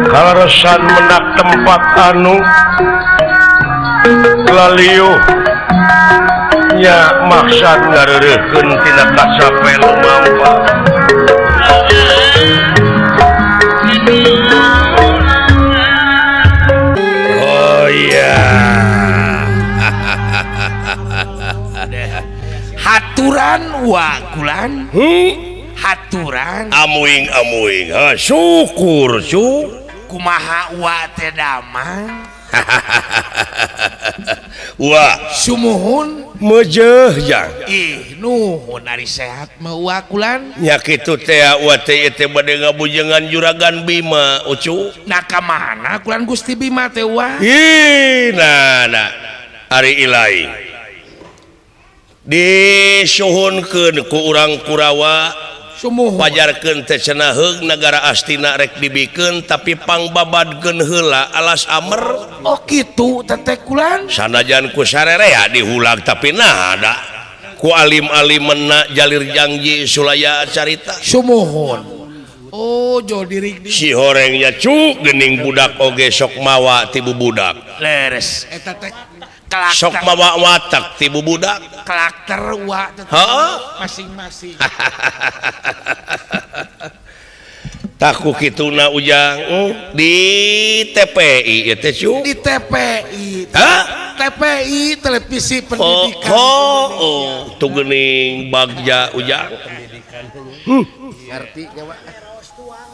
kalaresan menak tempat anu laliuh nya maksad ngareureuhkeun tina kasape lumampa. Oh iya. Haturan wa kulan. Haturan Amuing syukur kumaha wa teh damang. wah Sumuhun. mejeh jang Nuhun ari sehat mah wa kulan. nya kitu teh wa teh teh bade ngabujengan juragan Bima ucu. Nah ka mana kulan Gusti Bima teh wa? Nah ari ilahi disuhunkeun ku urang Kurawa Sumuhun. pajarkeun teh cenah heug nagara Astina rek dibikeun tapi pangbabadkeun heula alas amer. Oh kitu teteh kulan. Sanajan ku sarerea dihulag tapi nah ada ku alim-alimenna jalir janji sulaya carita. Sumuhun. Oh jo diri Si horengnya cu gening budak oge sok mawa ti budak. leres. Eta teh Sok mawa watak ti budak. karakter wa Heeh. masing-masing. Taku kituna ujang di TPI ya teh cu. Di TPI. Hah? TPI televisi Oh, pendidikan. tu geuning bagja ujang. Artinya Pak.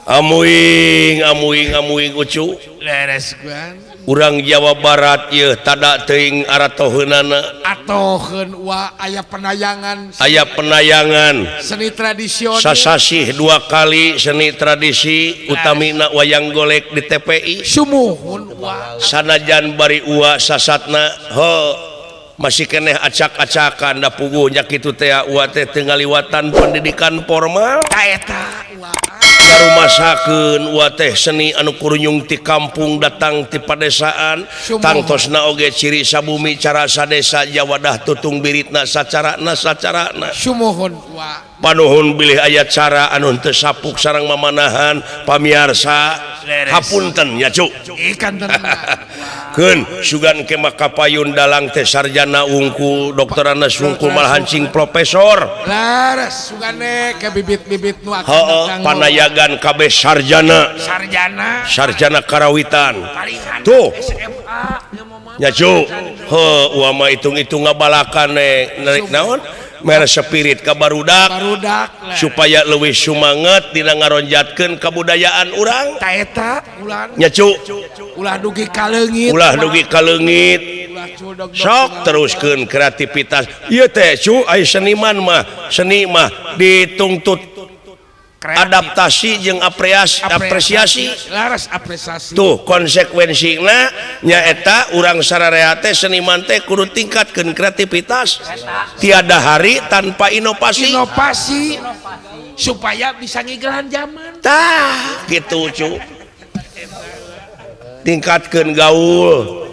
Amuing ucu. Leres kan. Urang Jawa Barat ieu tada teuing aratoheunana. Atoheun wa aya Penayangan seni tradisional. sasasih 2 kali seni tradisi utamina wayang golek di TPI. Sumuhun wa. Sanajan bari uwa sasatna masih keneh acak-acakan da puguh nya kitu teh uwa teh teu ngaliwatan pendidikan formal. Eta wa. Ngarumasakeun uwa teh seni anu kurunyung ti kampung datang ti padesaan. Tangtosna oge ciri sabumi cara sadesa jawadah tutung biritna sacarana. Sumuhun wa. Panuhun bilih aya cara anu teu sapuk sareng mamanahan pamiarsa. Hapunten nya cu. Ikan tenang. Sugan ke maka payun dalang teh sarjana unggul dokter Anas unggul malhancing profesor laras sugane ke bibit-bibit nu panayagan KB sarjana karawitan tuh nyacu uama hitung-hitung ngabalakan narik naon mere spirit kabarudak supaya leuwih sumanget dina ngaronjatkeun kabudayaan urang taeta nyacu ulah dugi kaleungit sok teruskeun kreativitas ieu teh cu aya seniman mah seni mah dituntut adaptasi jeung apresiasi laras apresiasi tuh konsekuensina nyaeta urang sararea teh seniman teh kudu tingkatkeun kreativitas tiada hari tanpa inovasi supaya bisa ngigelan zaman tah gitu cu tingkatkeun gaul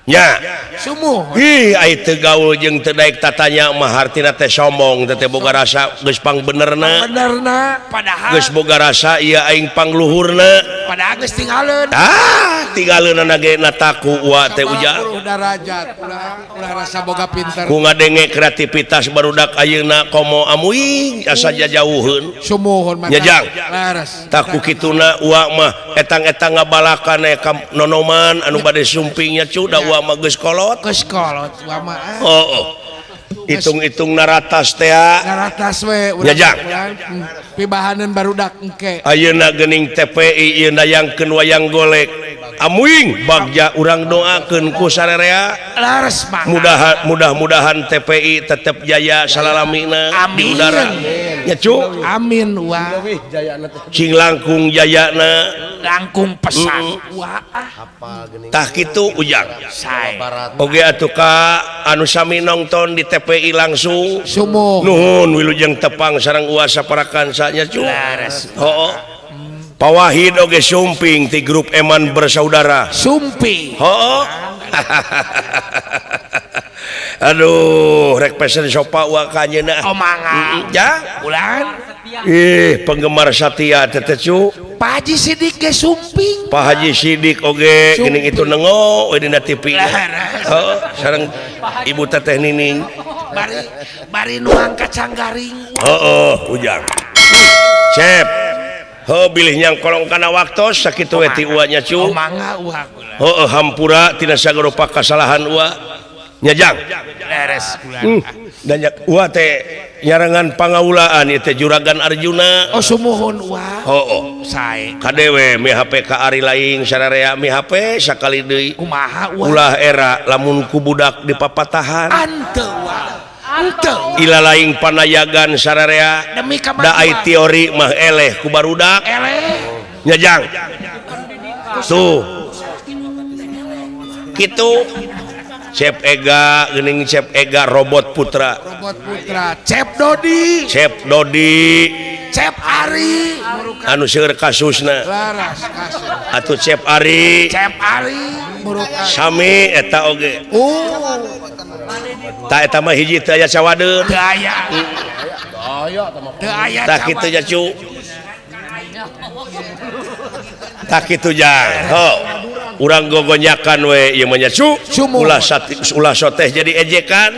nya sumuh ai teu gaul jeung teu daek tatanya mah artina teh sombong teh boga rasa geus pangbenerna padahal geus boga rasa ieu aing pangluhurna padahal geus tinggaleun tinggaleunan ge nataku wa teh ujang derajat ulah rasa boga pinter ku ngadenge kreativitas barudak ayeuna komo amuing asa jajauheun sumuhun nya jang laras tak ku kituna wa mah etang-etang ngabalakan nonoman anu bade sumpingnya cu da wa mah geus kolot wa mah hitung-hitung naratas teh naratas we nya jang pibahaneun barudak engke ayeuna geuning TPI ieu dayangkeun wayang golek amuing bagja urang doakeun ku sarerea laras mudah-mudahan TPI tetep jaya salalamina di udara nya cu amin wa cing langkung jayana langkung pesan wa tah kitu ujang oge atuh ka anu sami nongton di TPI langsung sumuh nuhun wilujeng tepang sareng uasa parakan nya cu Pawahid oge sumping ti grup Eman Bersaudara sumping aduh rek pesen sopa wa kanyeuna mangga ya ulan penggemar Satya teteh cu Pak Haji Sidik ge sumping Pak Haji Sidik oge geuning itu nengo we dina TV sareng Ibu Teteh Nining bari nu angkat canggaring ujang cep bilih nyang kolong kana waktos sakitu we ti uanya cu mangga uha hampura tina sagoropa kasalahan ua nya jang beres bulan dan ua teh nyarangan pangaulaan ieu teh Juragan Arjuna sumuhun ua sae kadewe MHP ka ari laing sararea MHP sakali deui kumaha ua ulah era lamun ku budak di papatahan anteu ila laing panayagan sararea da ai teori mah eleh ku barudak nya jang tuh kitu Cep Ega geuning Cep Ega robot putra Cep Dodi Cep Ari anu seueur kasusna laras kasus atuh Cep Ari sami eta oge tak eta mah hiji teu aya cawadeun teu aya tak kitu nya cu tak kitu jang urang gogonyakan we ieu mah nya cu ulah soteh jadi ejekan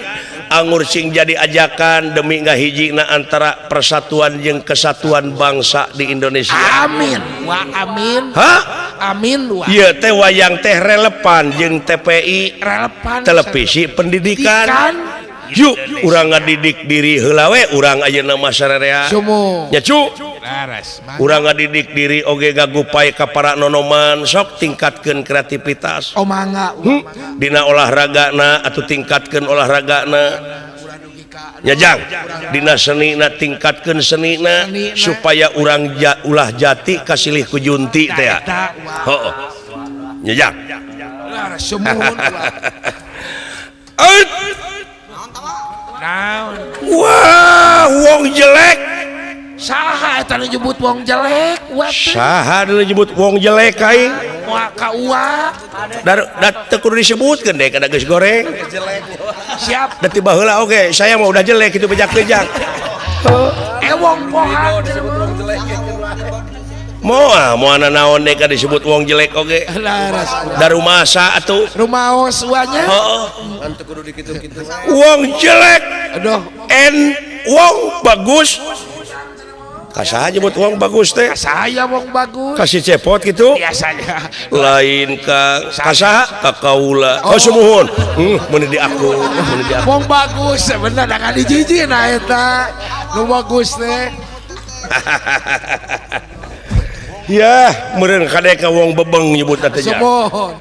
anggur sing jadi ajakan demi ngahijina antara persatuan jeung kesatuan bangsa di Indonesia amin wa amin amin wa ieu teh wayang teh relevan jeung TPI relevan televisi pendidikan yuk urang ngadidik diri heula we urang ayeuna mah sararea nya cu urang ngadidik diri oge gagupay ka para nonoman sok tingkatkeun kreativitas mangga dina olahragana atuh tingkatkeun olahragana nya jang dina senina tingkatkeun senina supaya urang ulah jati kasilih ku junti teh nya jang sumuhun wah wong jelek saha eta nu nyebut wong jelek saha nu nyebut wong jelek aing ka ua da teu kudu disebutkeun deh kada geus goreng siap da tiba heula oge saya mah udah jelek kitu bejak-bejak wong pohan moal naon ka disebut wong jelek oge dari masa atuh rumah suanya wong jelek aduh wong bagus kasaha nyebut wong bagus teh saya wong bagus kasih cepot gitu biasanya lain ka kasaha ka kaula sumuhun mun di aku wong bagus bener da dijiji na eta nu bagus teh ya meureun kadek ka wong bebeng nyebutna teh sumuhun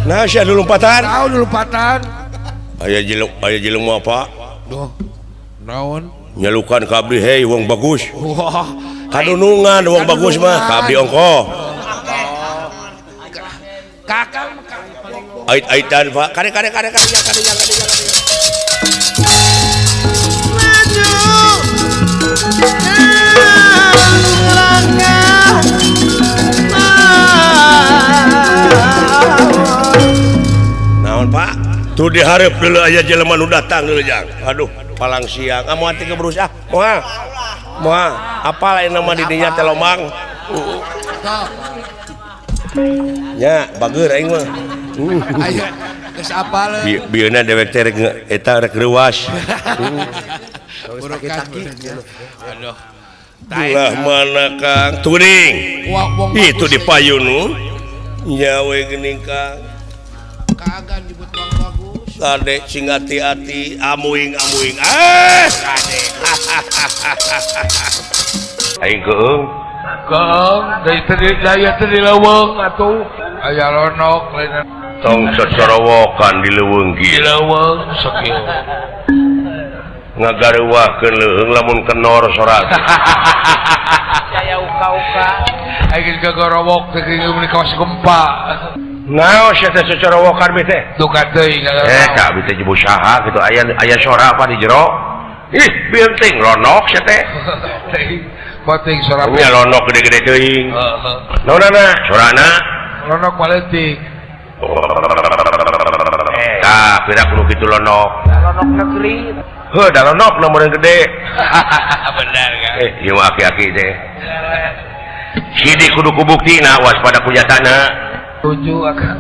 nah sia dulu lompatan tahu dulu lompatan aya jelema mau apa duh naon nyalukan ka abdi hei wong bagus wah kadunungan wong bagus mah ka abdi ongko kakang ait-aitan Pak kade naon Pak tuh diharap dulu aja jelema nu datang dulu jang aduh palang siang moal teh berusaha moal apa lain nama didinya teh lomang nya bageur aing mah ayo geus apal bieuna dewek teh eta rek reuwas aduh ulah mana Kang tuning itu di payun nyawe geuning Kang kagak nyebut wong bagus Kade sing hati-hati amuing kade aing keung dari tadi jaya tadi lawang atuh aya lonok lain tong sosorowokan di leuweung kieu lawang sakieu ngagaruwakeun leuheung lamun kenor sorak saya uka-uka aing gagorowok teh geus kawas gempa naon sia teh sosorowokan be teh duka teuing ka bi teh jibu saha kitu aya sora apa di jero ih binting lonok sia teh penting sora nya lonok gede-gede teuing naonana sorana lonok maletik pira kudu kitu lonok negeri heuh da lonok nomor gede benar kan ieu aki-aki teh sidi kudu kubuktina waspada kujatana tujuh akan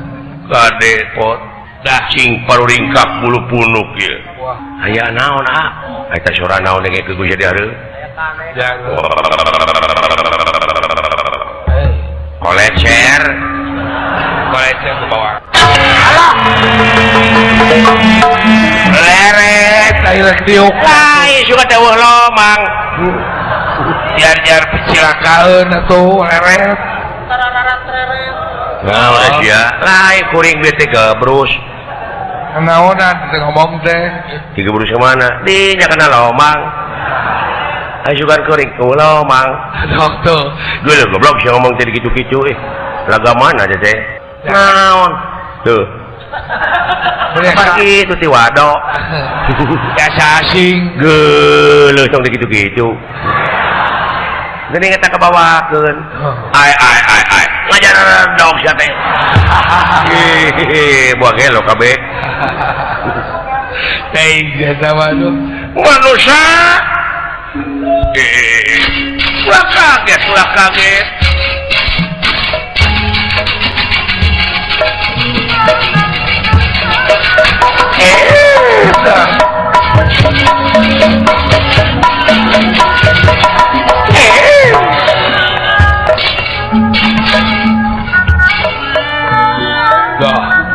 kade pot dah cing paruringkak bulu punuk ieu aya naon eta sora naon ge ke jadi hareup kolecer ke bawah leret ayo diuk lain suka teueuh lomang jar pecilakaeun atuh leret naon sia lain kuring beu teh gebrus naonan teh ngomong teh di gebrus mana di nya kana lomang ayo sugan kuring ku lomang dokter geuleuh goblok sia ngomong teh kitu-kitu laga mana teh naon tuh pagi itu ti wadok biasa asing geuleuh tong gitu-gitu geuning eta kabawakeun ai ngajaran dog sia teh buah gelo kabeh teh jasa waduh manusia ulah kaget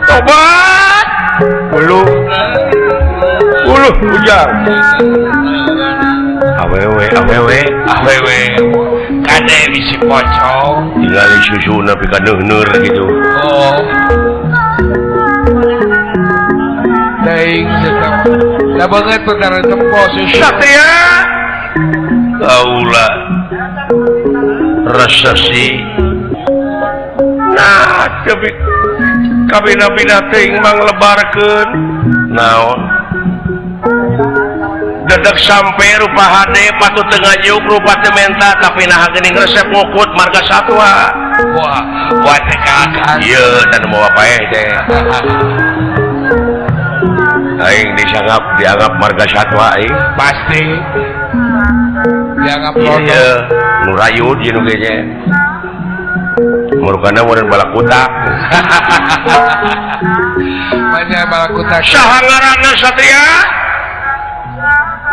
tobat ulu ujang awewe kade bisi pocong tinggal susuna pi ka neuh-neuh gitu teuing da banget perkara tempo satria kaula resesi nah tapi kabina-bina teuing manglebarkeun naon dedeg sampai rupa hade patut teu ngajuk rupa teu menta tapi nah geuning resep ngukut marga satwa wah teh kakak ieu dan mau apa teh aing dianggap marga satwa aing pasti dianggap iya bodoh. nu rayut jeung ge nya murukana meureun balakutak Banyak balakutak. saha ngaranna satria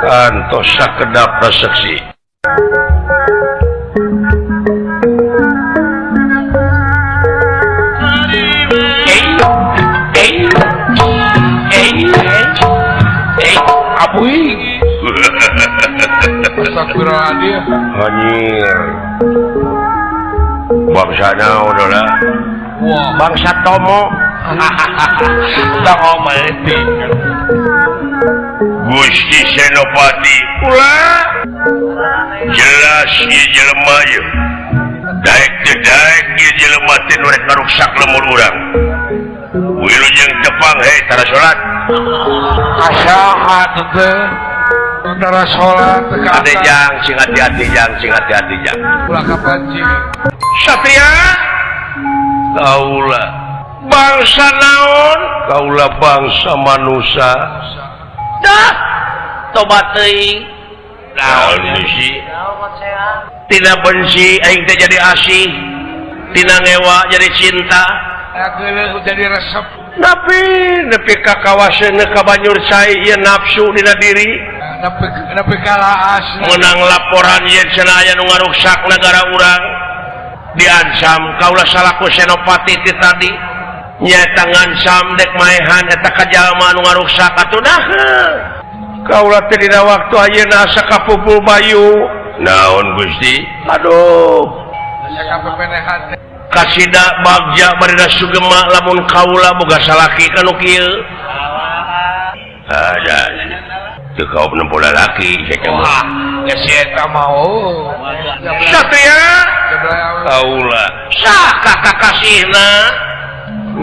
kantos sakedap reseksi Apuing. Astagfirullahaladzim. anjir bangsa naon lah Wah. bangsa tomo Tomo mati. Gusti Senopati ulah jelas ieu jelema ieu daek teu daek ieu jelema teh nu rek ngaruksak lemur urang wilujeng tepang hei tara salat Kasahat teh. Antara sholat ade jang sing hati-hati jang ulah kapanci. satria kaula bangsa naon kaula bangsa manusia dah tobat teuing naon sih tina benci aing teh jadi asih tina ngewa jadi cinta Akhirnya jadi resep. nepi ka kawaseun ka banjur cai ieu nafsu dina diri Nepi kalah asna. menang laporan yen cenah aya nu ngaruksak negara urang diancam kaula salaku senopati ti tadi nyaeta ngancam dek maehan eta ka jalma nu ngaruksak atuh kaula teh dina waktu ayeuna asa kapupul bayu naon Gusti aduh Saya kapepenehan. kasida bagja barina sugema lamun kaula boga salaki kanu kieu ada teu kaum nempo lalaki Wah, geus eta mau. satria kaula sah kakasihna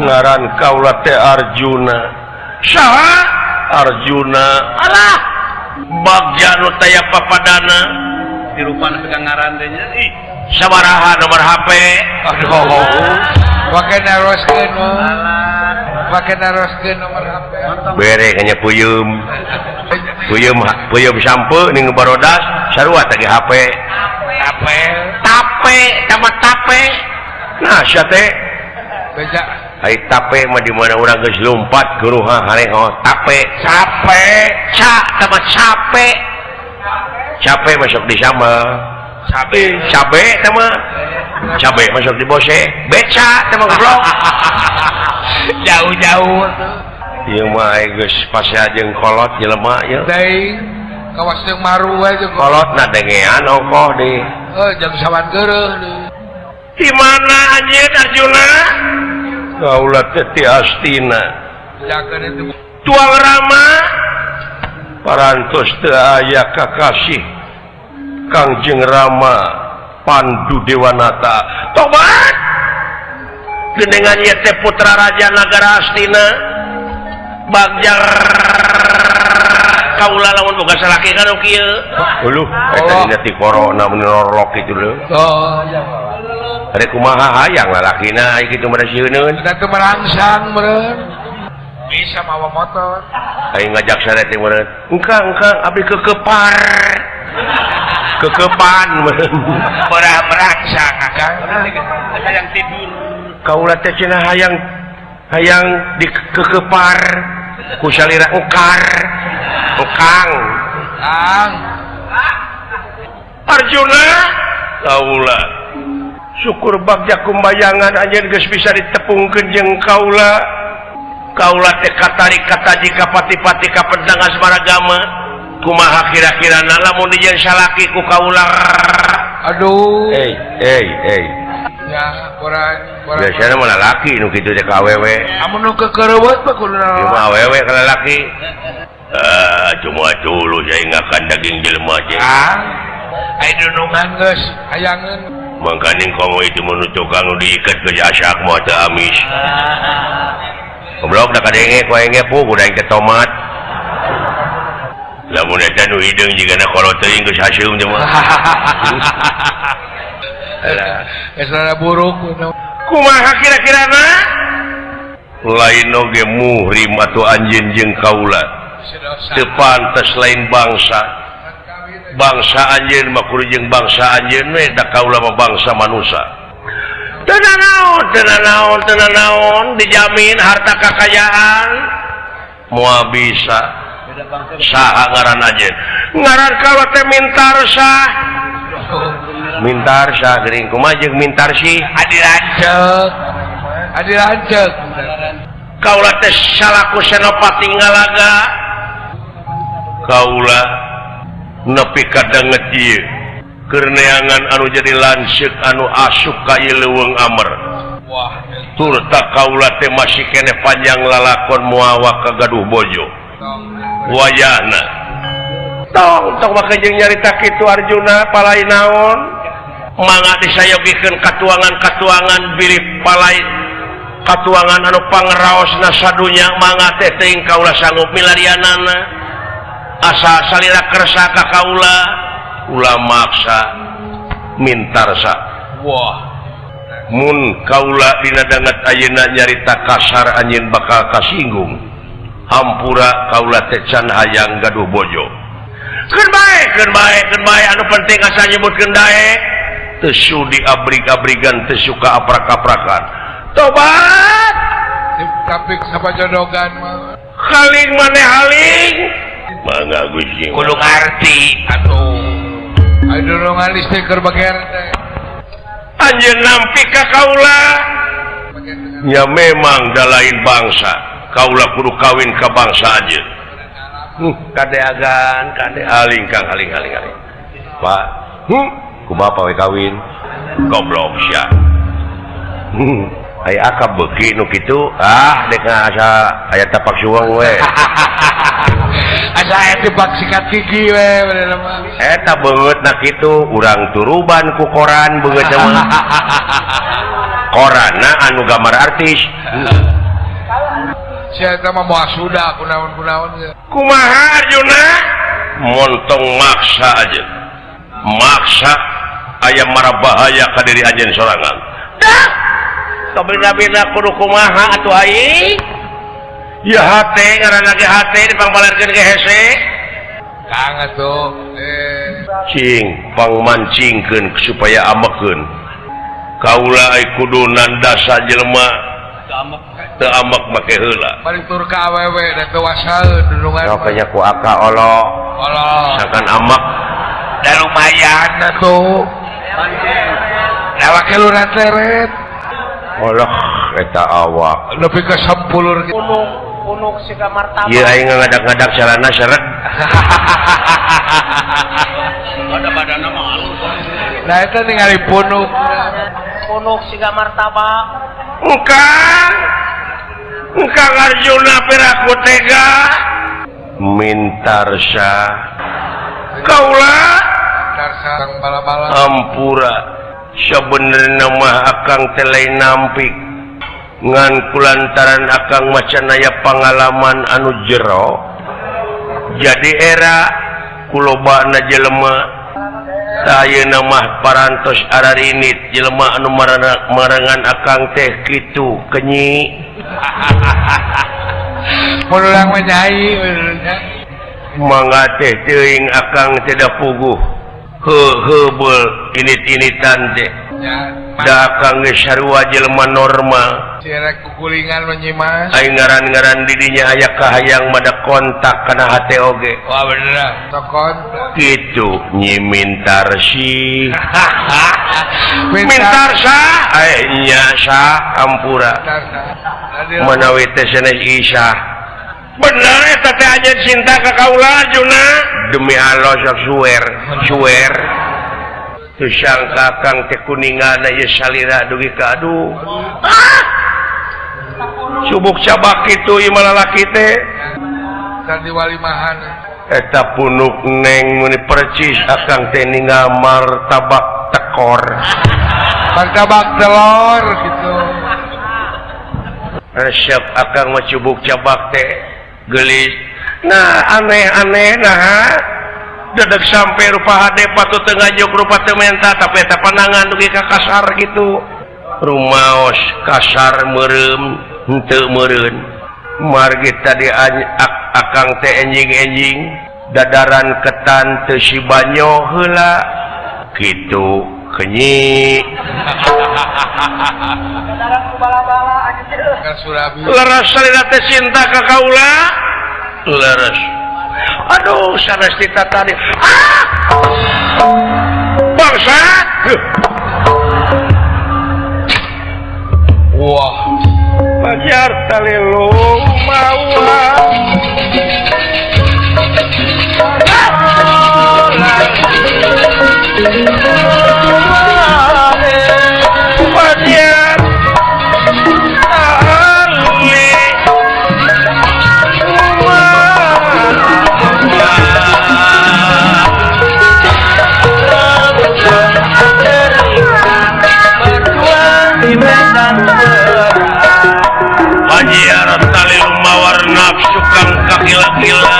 ngaran kaula teh Arjuna saha Arjuna alah bagja nu taya papadana dirupana pegang ngaran teh nya sabaraha nomor HP Aduh. Pakai naroskeun nomor HP. bere kanya puyum sampe ning barodas sarua teh HP tape nah sia teh Beja. ai tape mah di mana urang geus lompat geruha hareng tape cape masuk di sama cabe mah cabe masuk di bose beca teh mah goblok Jauh-jauh. ieu mah geus pasea jeung kolot jelema ieu Deui kawas jeung maru we jeung kolotna dengean ongkoh di jam sawan geureuh deui. di mana anjeun Arjuna kaula teh ti Astina Jakeun itu. tuang Rama parantos teu aya kakasih Kangjeng Rama Pandu Dewanata tobat geundengan ieu teh putra raja nagara Astina bagjar kaula lamun boga salaki kanu kieu uluh eta dina ti corona mun lorlok kitu leuh Oh, are kumaha hayang lalakina ai kitu mah sieuneun kita teu merangsang meureun. Bisa mawa motor. aing ngajak sare teh meureun engkang abdi kekepan meureun Merangsang akang. hayang tidur kaula teh cenah hayang dikekepar ku salira ukang Kang. Arjuna kaula syukur bagja kumbayangan anjeun geus bisa ditepungkeun jeung kaula teh katarik kataji ka pati-pati ka pedang asmaragama kumaha kira-kirana lamun dijieun salaki ku kaula Aduh. Ya, pura biasanya mah lalaki nu kitu teh ka awewe. amun nu kekereuweut mah kudu Ieu mah awewe ka lalaki. Cuma dulu saya ngakan daging jelema teh. Ai dunungan geus hayangeun. Mangkaning komo itu mun tukang nu diiket ke jasak mah teu amis. Goblok da kadenge ku aing pu kudu aing teh tomat. Lamun eta nu hideung jigana kolot teuing geus haseum teh mah. Geus rada buruk. Kumaha kira-kirana lain oge muhrim atau anjeun jeung kaula teu pantes lain bangsa anjeun mah kudu jeung bangsa anjeun we da kaula mah bangsa manusia teu naon dijamin harta kekayaan moal bisa saha ngaran anjeun ngaran kaula teh mintarsa geuning kumaha jeung mintarsi adi lanceuk kaula teh salaku senopati ngalaga kaula nepi ka danget ieu keur neangan anu jadi lanceuk anu asup ka ieu leuweung amer turta kaula teh masih keneh panjang lalakon muawak ka gaduh bojo wayahna tong make jeung nyarita kitu Arjuna palai naon mangga disayogikeun katuangan bilih palai katuangan anu pangraosna sadunya mangga teh teuing kaula sanggup milarianana asa salira kersa ka kaula ulah maksa mintarsa mun kaula dina danget ayeuna nyarita kasar anjeun bakal kasinggung hampura kaula teh can hayang gaduh bojo keun bae anu penting asa nyebutkeun dae teu sudi abrig-abrigan teu suka aprak-aprakan tobat tapi sapajodogan mah haling maneh haling mangga Gusti kudu ngarti atuh nu ngalis teh keur bager teh anjeun nampi ka kaula nya memang da lain bangsa kaula kudu kawin ka bangsa anjeun kadeagan haling Kang haling Pak kumaha we kawin goblok sia aya akab beuki nu kitu dek asa aya tapak suweng we asa aya tapak sikat gigi we bener mah eta beungeutna kitu urang turuban ku koran beungeut mah koranna anu gambar artis sia eta mah moal suda kunaon kumaha Arjuna montong maksa aja maksa aya mara bahaya ka diri anjeun sorangan dah kabeda-beda kudu kumaha atuh aing ya hate ngaranna ge hate dipangpalerkeun ge hese Kang atuh cing pangmancingkeun supaya amekeun kaula ai kudu nandasa jelema teu amek make heula balik tur ka awewe da teu wasaeun dudungan rokanya ku aka olo sakan amek da lumayan atuh da wakeluran teret Allah eta awak nepi ka 10 gitu punuk siga martabak ieu aing ngadak-ngadak carana seret badan-badanna mah halus nah eta ningali punuk siga martabak engkang Arjuna piraku tega mintarsa kaula sareng bala-bala ampura sabenerna mah akang teh lain nampik ngan kulantaran akang macan aya pangalaman anu jero jadi era kulobana jelema ayeuna mah parantos ararinit jelema anu marangan akang teh kitu kenyi pulang menyai mangga teh teuing akang teh da puguh heubeul init-initan teh da akang geus sarua jelema normal cirek kukulingan menyimas aing ngaran-ngaran di dinya aya kahayang mada kontak kana hate oge wah bener tokon kitu nyi mintarsi mintarsa nya sa ampura manawi teh sanes Isa bener eta teh anjeun cinta ka kaula Arjuna demi Allah sok suwer teu sangka kang teh kuningan ieu salira dugi ka aduh subuk cabak kitu ieu lalaki teh dan diwalimahan eta punuk neng muni percis akang teh ninggal martabak tekor martabak telur gitu resep akang mah cubuk cabak teh geulis nah aneh-aneh nah dadak sampai rupa hade patut teu ngajog rupa teu menta tapi eta pandangan dugi ka kasar gitu rumaos kasar meureum henteu meureun margi tadi akang teh enjing-enjing dadaran ketan teu si banyo heula kitu kenyi leres salina teh cinta ka kaula leres aduh sanes kita tadi bangsa wah pajar talilung mawa pajar Pajar talil mawar nafsu kang kakila-kila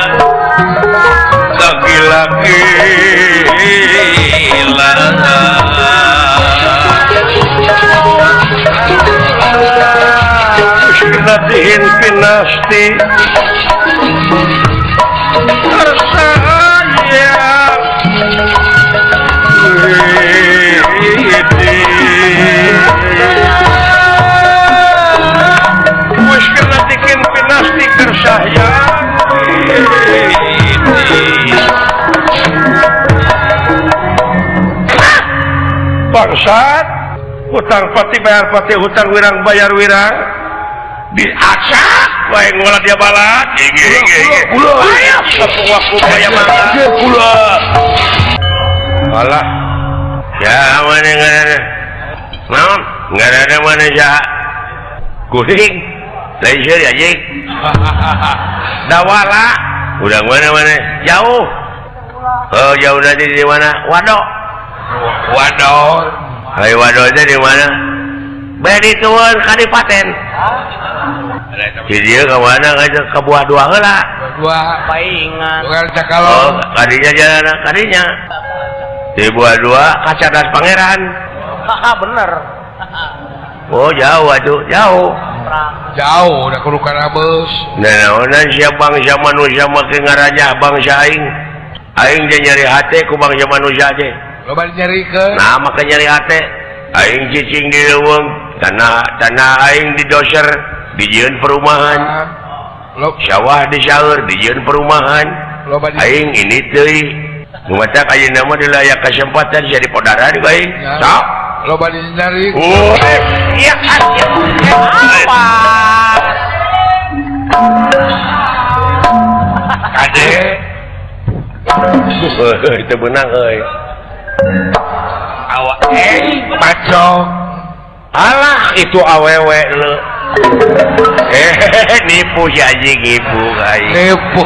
Uskinatihin pinasti Arsaya Uskinatihin pinasti kersaya bangsat hutang pati bayar pati hutang wirang bayar wirang diacak wae ngolah dia balat gege ayo sepung waktu bayar mangga alah ya mana ngana naon ngana mana ja kuring lain seueur aja dawala udah mana jauh oh jauh nanti di mana wadok hai waduh itu di mana? Beri tuan Kadipaten. Di dia ke mana? Ke buah dua heula. dua Paingan. bukan Cakalong. Oh, kadinya jalan kadinya. Di buah dua Kacadas Pangeran. Haha bener. Oh jauh atuh, jauh. Jauh udah kerukan abus. Nah, siapa bangsa manusia makin ngaraja bangsa aing. Aing dia nyari hati ku bangsa manusia teh. Loba nyarikeun. Nah maka nyari hati aing cicing di leuweung tanah aing di doser dijieun perumahan sawah di saeur dijieun perumahan aing ini teuing ngumacak ayeuna mah dilaya kesempatan jadi podara di bae sok loba nyari iya Apa? kade itu benang euy awak pacong alah itu awewe lu nipu si aji nipu kayak nipu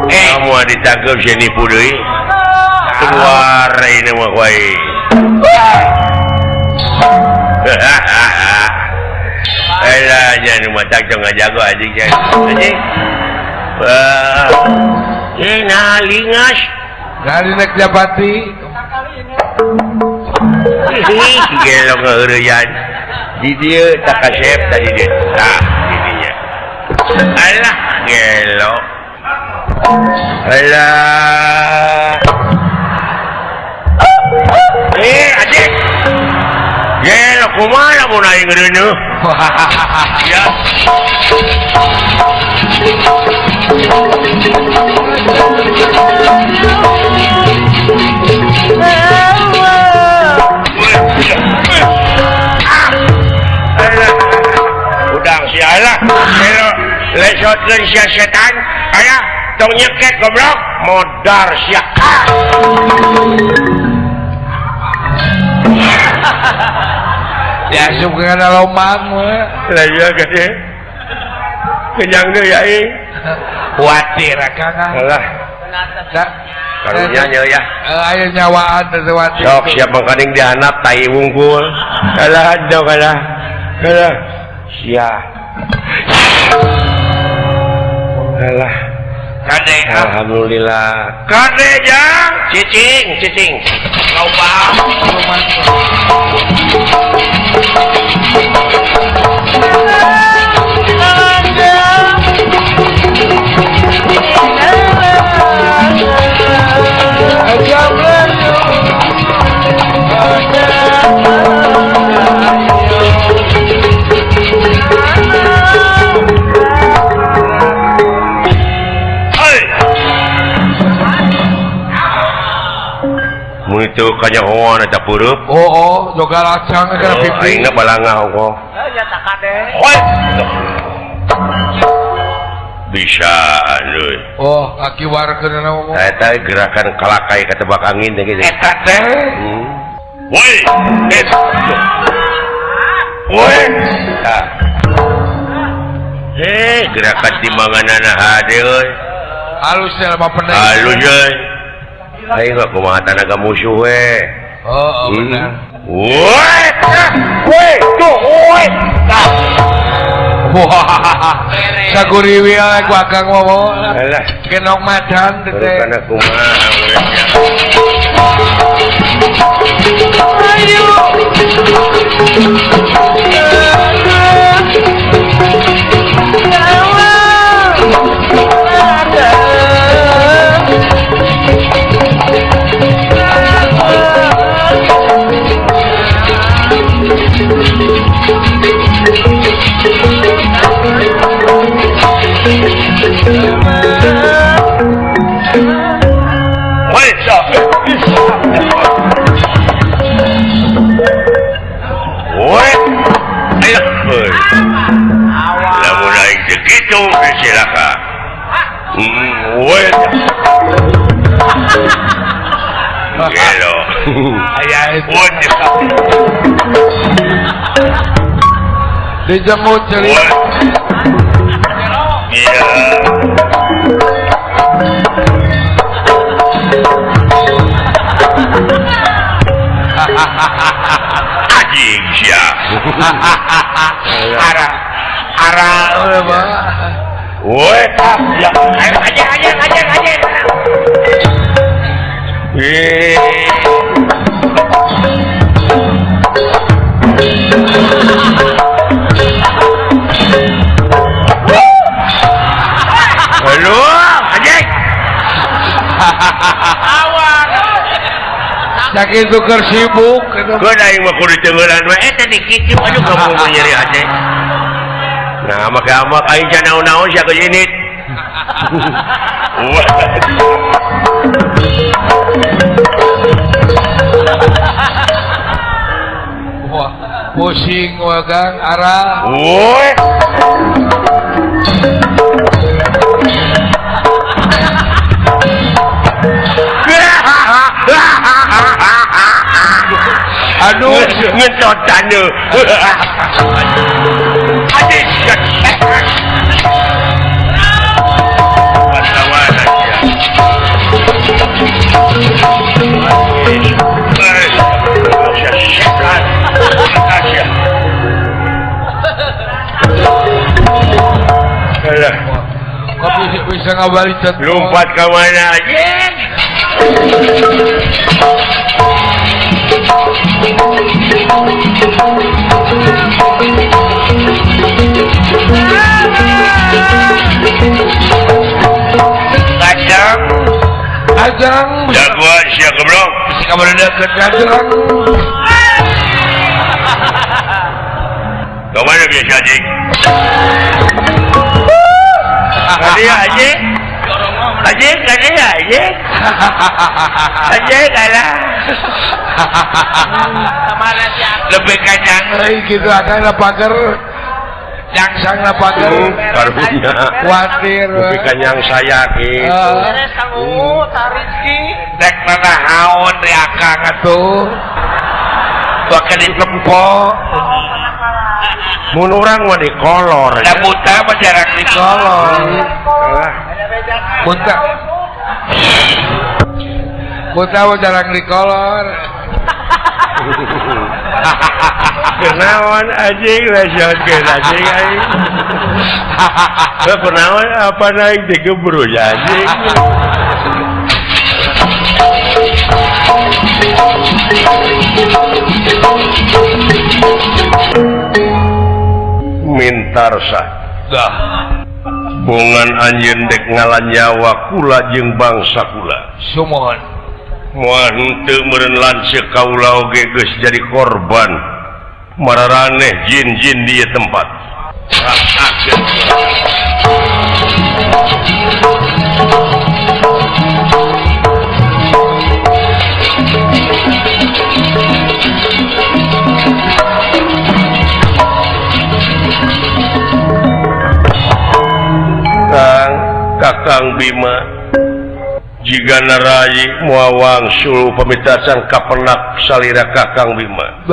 kamu ditangkap si nipu deui keluar ini mah kuai alah jangan matak cong ngajago anjing anjing nah lingas dari nek Japati gelo ngeureyan di dieu tak kasep tadi dia nah didinya alah gelo alah anjing gelo kumaha mun aing ngeuneuh ya udang si Allah lesotkeun sia setan aya tong nyeket goblok modar sia ya suka ada lomang lah iya gede kenyang deui aing khawatir akang alah karunya nya ya aya nyawaan teh wati sok siap mangkaning dihanap tai wungkul alah dok alah sia Alah. Kade Alhamdulillah. Kade jang cicing loba Itu kanyahoan eta peureub. Oh, joga lacang kana pipi. Aingna balangah kok. ya tak kade Bisa euy. Oh, kaki warkeun ngomong. Eta gerakan kalakai ka tebak angin teh gitu. eta teh Woi. Woi. Gerakan timbanganana hade euy. Halus ya mah peneng. Halus euy. Aing gak kumaha tanaga musuh we. Oh, benar. Woi. tuh woi Wah. Saguriwi we bakang momo. Alah, Kenok madan teh. kana kumaha lamun aing teh kitu silakan. Woi. Gelo. Aya itu. Woi. Dijemut ceuli. Woi. Iya. Anjing sia. Ara mah. Woi, ya. aja Halo, anjing. Saking tuker sibuk. Keun aing mah kudu tengeulan we eta dikitu aduh kamu mah nyeri hate. Nah, amak aing can naon-naon sia geus init. Wah, pusing wa Kang Ara. Woi. Aduh, ngentotan deh. Adik, wartawan aja. Kopi bisa ngabali Lompat ke mana aja? Ajang Jagoan siap keblong. kabar deket ajang. Kemana biasa adik? Tadi aja. Aja kali aja. Aja kalah. kemana sih Lebih kanyang lagi gitu akan lapaker. Jangsang lapaker. Karunya. Khawatir. Lebih kanyang saya gitu. beres Kang Uu Tarizki Dek mana haon di akang atuh. Bahkan di lempo. Mun urang mah di kolor. Ada buta mah jarang di kolor. Buta. Buta mah jarang di kolor. Kenaon anjing lesionkeun anjing aing. Kenaon apa naik digebru ya anjing. Mintarsa dah bungan anjeun dek ngalan nyawa kula jeung bangsa kula Sumohon moal henteu meureun lanceuk kaula oge geus jadi korban mararaneh jin-jin di ieu tempat. Rasakeun Kakang Bima jika narai muawang sulu pamitasan kapenak salira Kakang Bima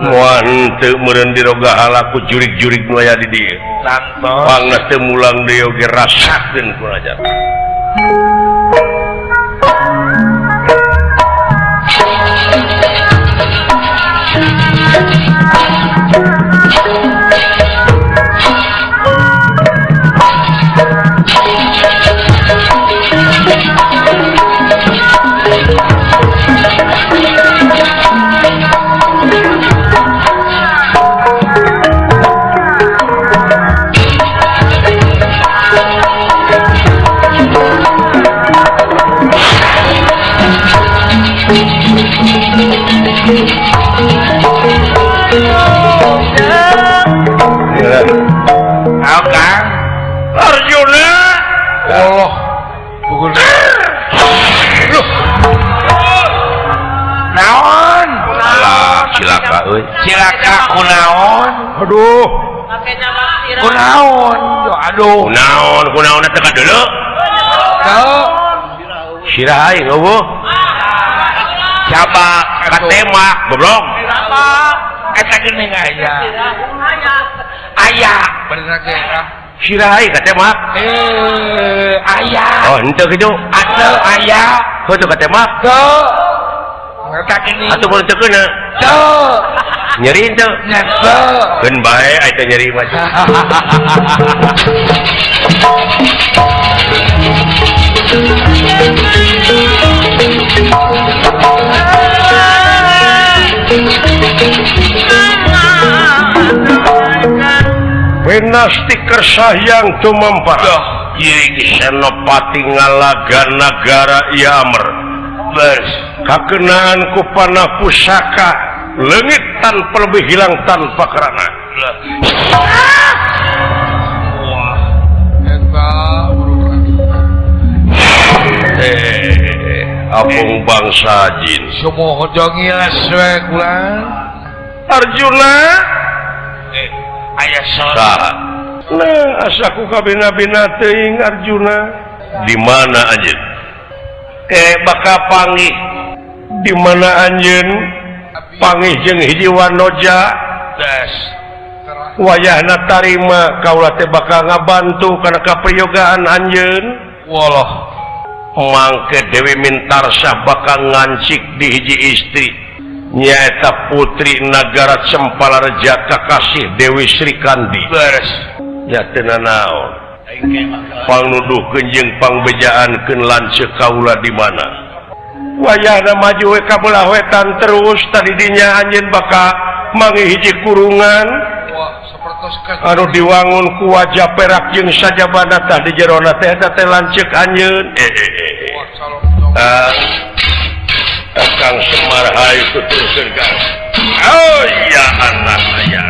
moal henteu meureun diroga halaku jurig-jurig nu aya di dieu pangna teu mulang deui oge rasakeun kulajar. Kang Arjuna Allah pukul naon alah cilaka euy cilaka kunaon aduh kunaon kunaon teh kadeuleu kau sirah aing eueuh siapa katemak goblok eta geuning aya aya bener ge sirah aing katemak aya oh henteu kitu atuh aya heuh katemak teu eta geuning atuh mun teu keuna teu nyeri henteu teu keun bae aya teh nyeri mah Winasti kersayang tumempah Ieu senopati ngalaga nagara Yamr beus kakenaan ku panah pusaka leungit tanpa lebih hilang tanpa kerana apung bangsa jin sumoho jongilas we kulang Arjuna aya sora nah asaku kabina-bina teuing Arjuna di mana anjeun bakal panggih di mana anjeun panggih jeung hiji wanoja das wayahna tarima kaula teh bakal ngabantu kana kaprayogaan anjeun wallah mangke Dewi Mintarsa bakal ngancik di hiji istri nyaeta putri nagara Cempalareja kakasih Dewi Srikandi beres ya teu nanaon pangnuduhkeun jeung pangbejaankeun lanceuk kaula di mana wayahna maju we ka belah wetan terus tadi dinya anjeun bakal manggih hiji kurungan anu diwangun ku wajah perak jeung sajabana tah di jerona teh eta teh lanceuk anjeun Kang Semar hayu tuturkeun Kang oh ya anak aya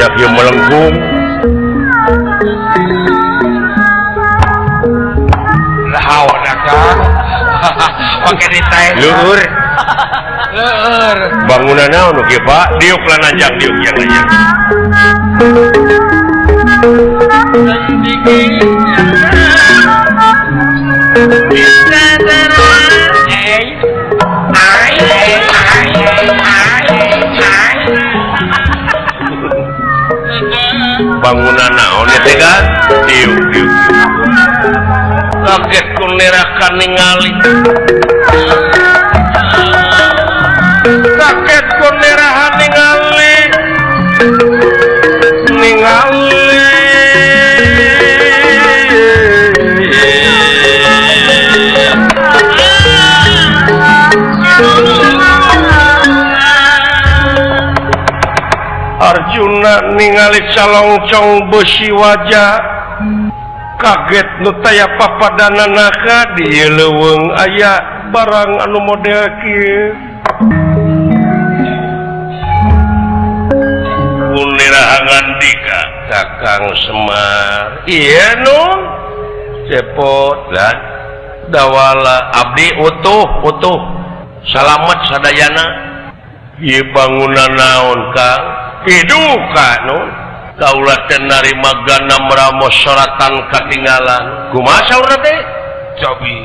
budak yang melengkung Lawan Kang. Pakai ditai. luhur Leur. bangunan naon oke Pak diuk lah nanjang diuk yang nanjang bangunan naon ya teh kan diuk diuk kaget kunerakan ningali kaget kunerahan ningali Arjuna ningali calongcong besi wajah kaget nu taya papadananaka di leuweung aya barang anu model kieu punirahangan dika Kakang Semar iya nun cepot lah dawala abdi utuh salamet sadayana ieu bangunan naon Kang hiduka nun kaulah teh narima ganam ramos soratan katinggalan kumaha saurna teh cobi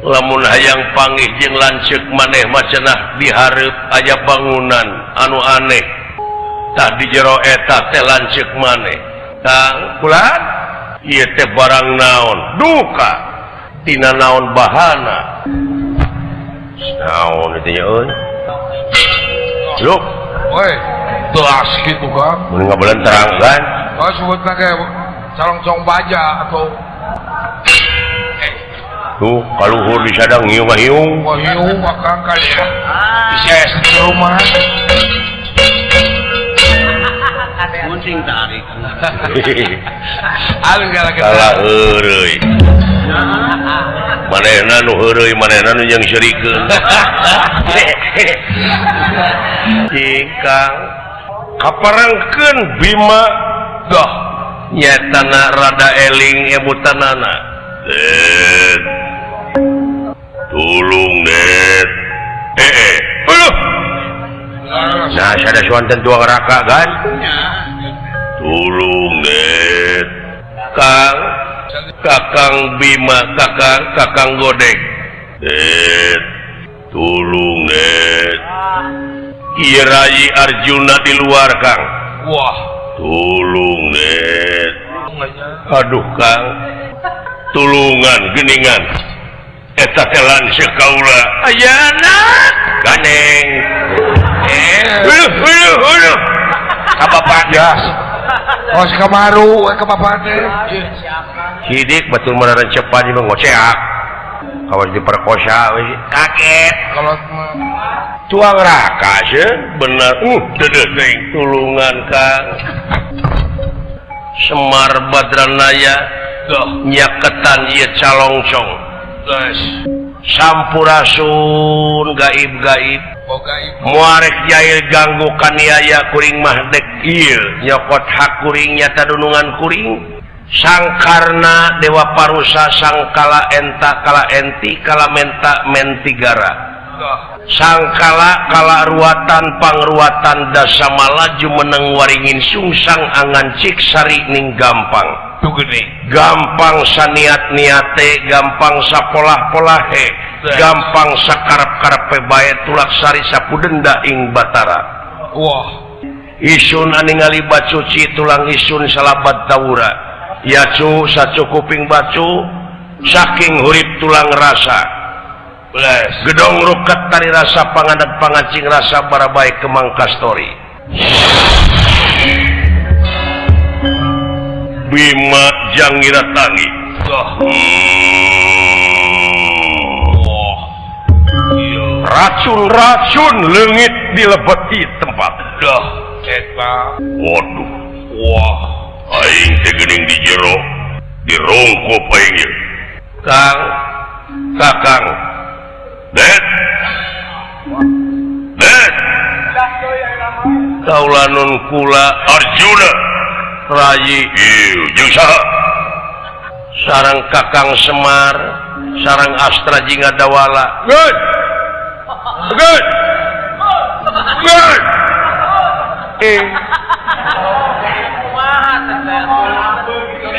lamun hayang panggih jeung lanceuk maneh mah cenah dihareup aya bangunan anu aneh tah di jero eta teh lanceuk maneh Kang kulan ieu teh barang naon duka tina naon bahana naon itu nya euy luk Woi, telas gitu Kang. mun ngabelan terang kan Oh sebutna kayak calong-calong baja atau tuh kaluhur di sadang ngiung-ngiung wah hiu Kang kali ya. Bisa di rumah. Gunting tarik. Alun kala kalah heureuy manehna nu heureuy manehna nu jeung syrikeun Kang kaparangkeun Bima dah nyatana rada eling ebutanana Net tulung Net nah sada suanten tuang raka kan tulung Net Kang Kakang Bima Kakang Godek Net tulung Net ieu Rai Arjuna di luar Kang Wah, tulung Net aduh Kang tulungan geningan eta teh lanceuk kaula ayana ganeng heuh ka bapak ya. Oh si Kamaru, ke bapak teh. sidik batur meureun cepat ieu ngoceak kawas diperkosa we kaget Kalau tuang raka sih bener dedeh teuing tulungan Kang Semar Badranaya nyaketan ieu calongcong guys, sampurasun gaib-gaib boga ibu. muarek jail ganggu kaniaya kuring mah dek ieu nyokot hak kuring nyata dunungan kuring sangkarna dewa parusa sangkala enta kala enti kala menta mentigara sangkala kala ruatan pangruatan dasa malaju meneng waringin sungsang angan cik sari ning gampang Tuh gede. gampang saniat-niate gampang sapolah-polah he gampang sakarep-karepe bae tulak sari sapudenda ing Batara Wah, isun aningali bacuci tulang isun salabat taura yacu sacukuping bacu saking hurip tulang rasa gedong ruket tari rasa pangadat pangacing rasa barabai kemang kastori Bima Jangiratani racun-racun leungit dilebeti tempat dah, eta. waduh wah aing teh geuning di jero dirongkop aing ieu Kang Kakang Det Kaulanun kula Arjuna Rayi jeung saha sareng Kakang Semar sareng Astra Jingga Dawala good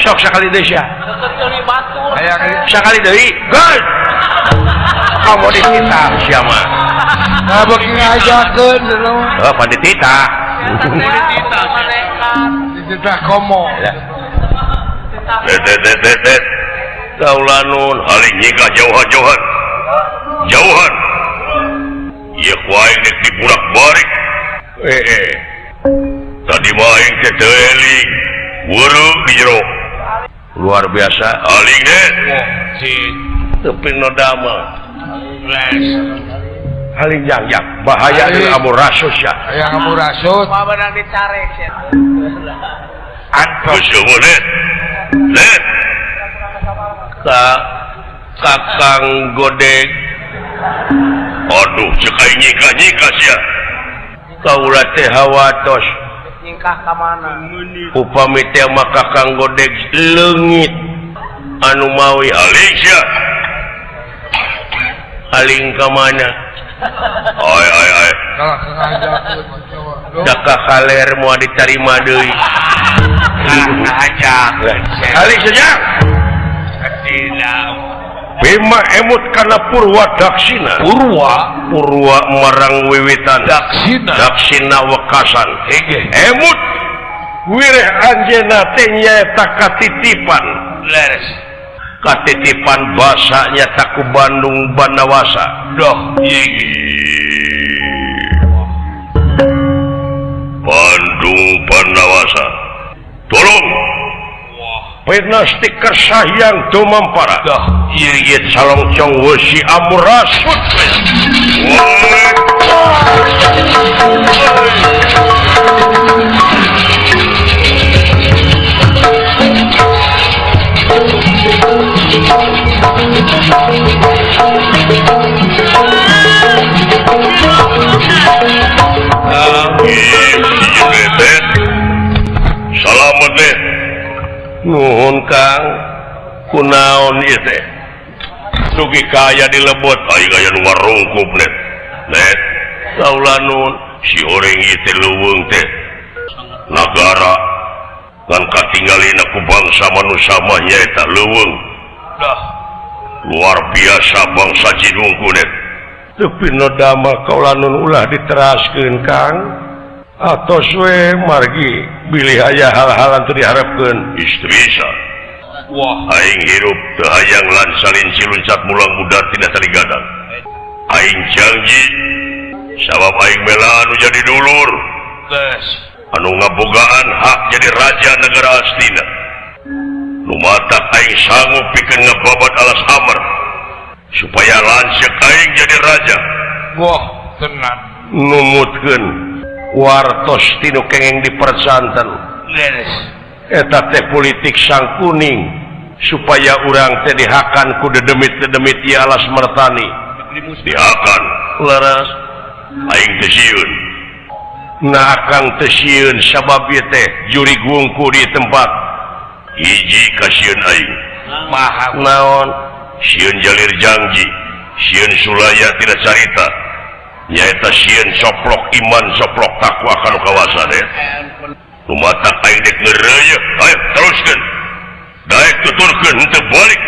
sok sakali deui sia sakali deui good kamu dititah sia mah beuki ngajakeun pada titah dititah komo kaulanun haling nyika jauhan ieu kuaing nek diburak-balik tadi mah aing teh teu eling wuru di jero luar biasa haling deh tapi no damel haling jangjang bahaya di amurasus ya aya amurasut beunang dicarek sia antos net Kakang Godeg aduh cek aing nyika sia kaula teh hawatos nyingkah ka mana upami teh mah Kakang Godeg leungit anu mawi haling sia haling ka mana ai kalau ngajakeun dak kaler moal ditarima deui ngajak haling saja Bima emut kana Purwa Daksina Purwa marang wiwitan Daksina wekasan emut wireh anjeunna teh nyaeta katitipan katitipan basa nyata ku Bandung Banawasa doh Bandung Banawasa tolong penastik kersayang tumampara ieu calongcong wesi amurasut salamet deh nuhun Kang kunaon ieu teh dugi kaya dilebot aing aya nu ngarungkup net kaulanun si oreng ieu teh leuweung teh nagara ngan katinggalina ku bangsa manusia mah nyaeta leuweung luar biasa bangsa Cidungku net tapi no dama kaulanun ulah diteraskeun Kang atos we margi bilih aya hal-hal anu diharapkeun bisa aing hirup teu hayang lan salin ciluncat mulang budar tina tali gadang aing janji sabab aing mela anu jadi dulur anu ngabogaan hak jadi raja negara Astina nu matak aing sanggup pikeun ngababat alas amr supaya lanceuk aing jadi raja tenan numutkeun wartos tinu kengeng dipersanten eta teh politik sang kuning supaya urang teh dihakan ku dedemit ieu alas mertani dihakan leres aing teh sieun nah akang teh sieun sabab ieu teh juri gungku di tempat hiji ka sieun aing naon sieun jalir janji sieun sulaya tidak carita nyaeta sieun soplok iman soplok takwa kanu kawasan nu matak aing dek ngeureuyeuk ayo teruskeun daek tuturkeun henteu balik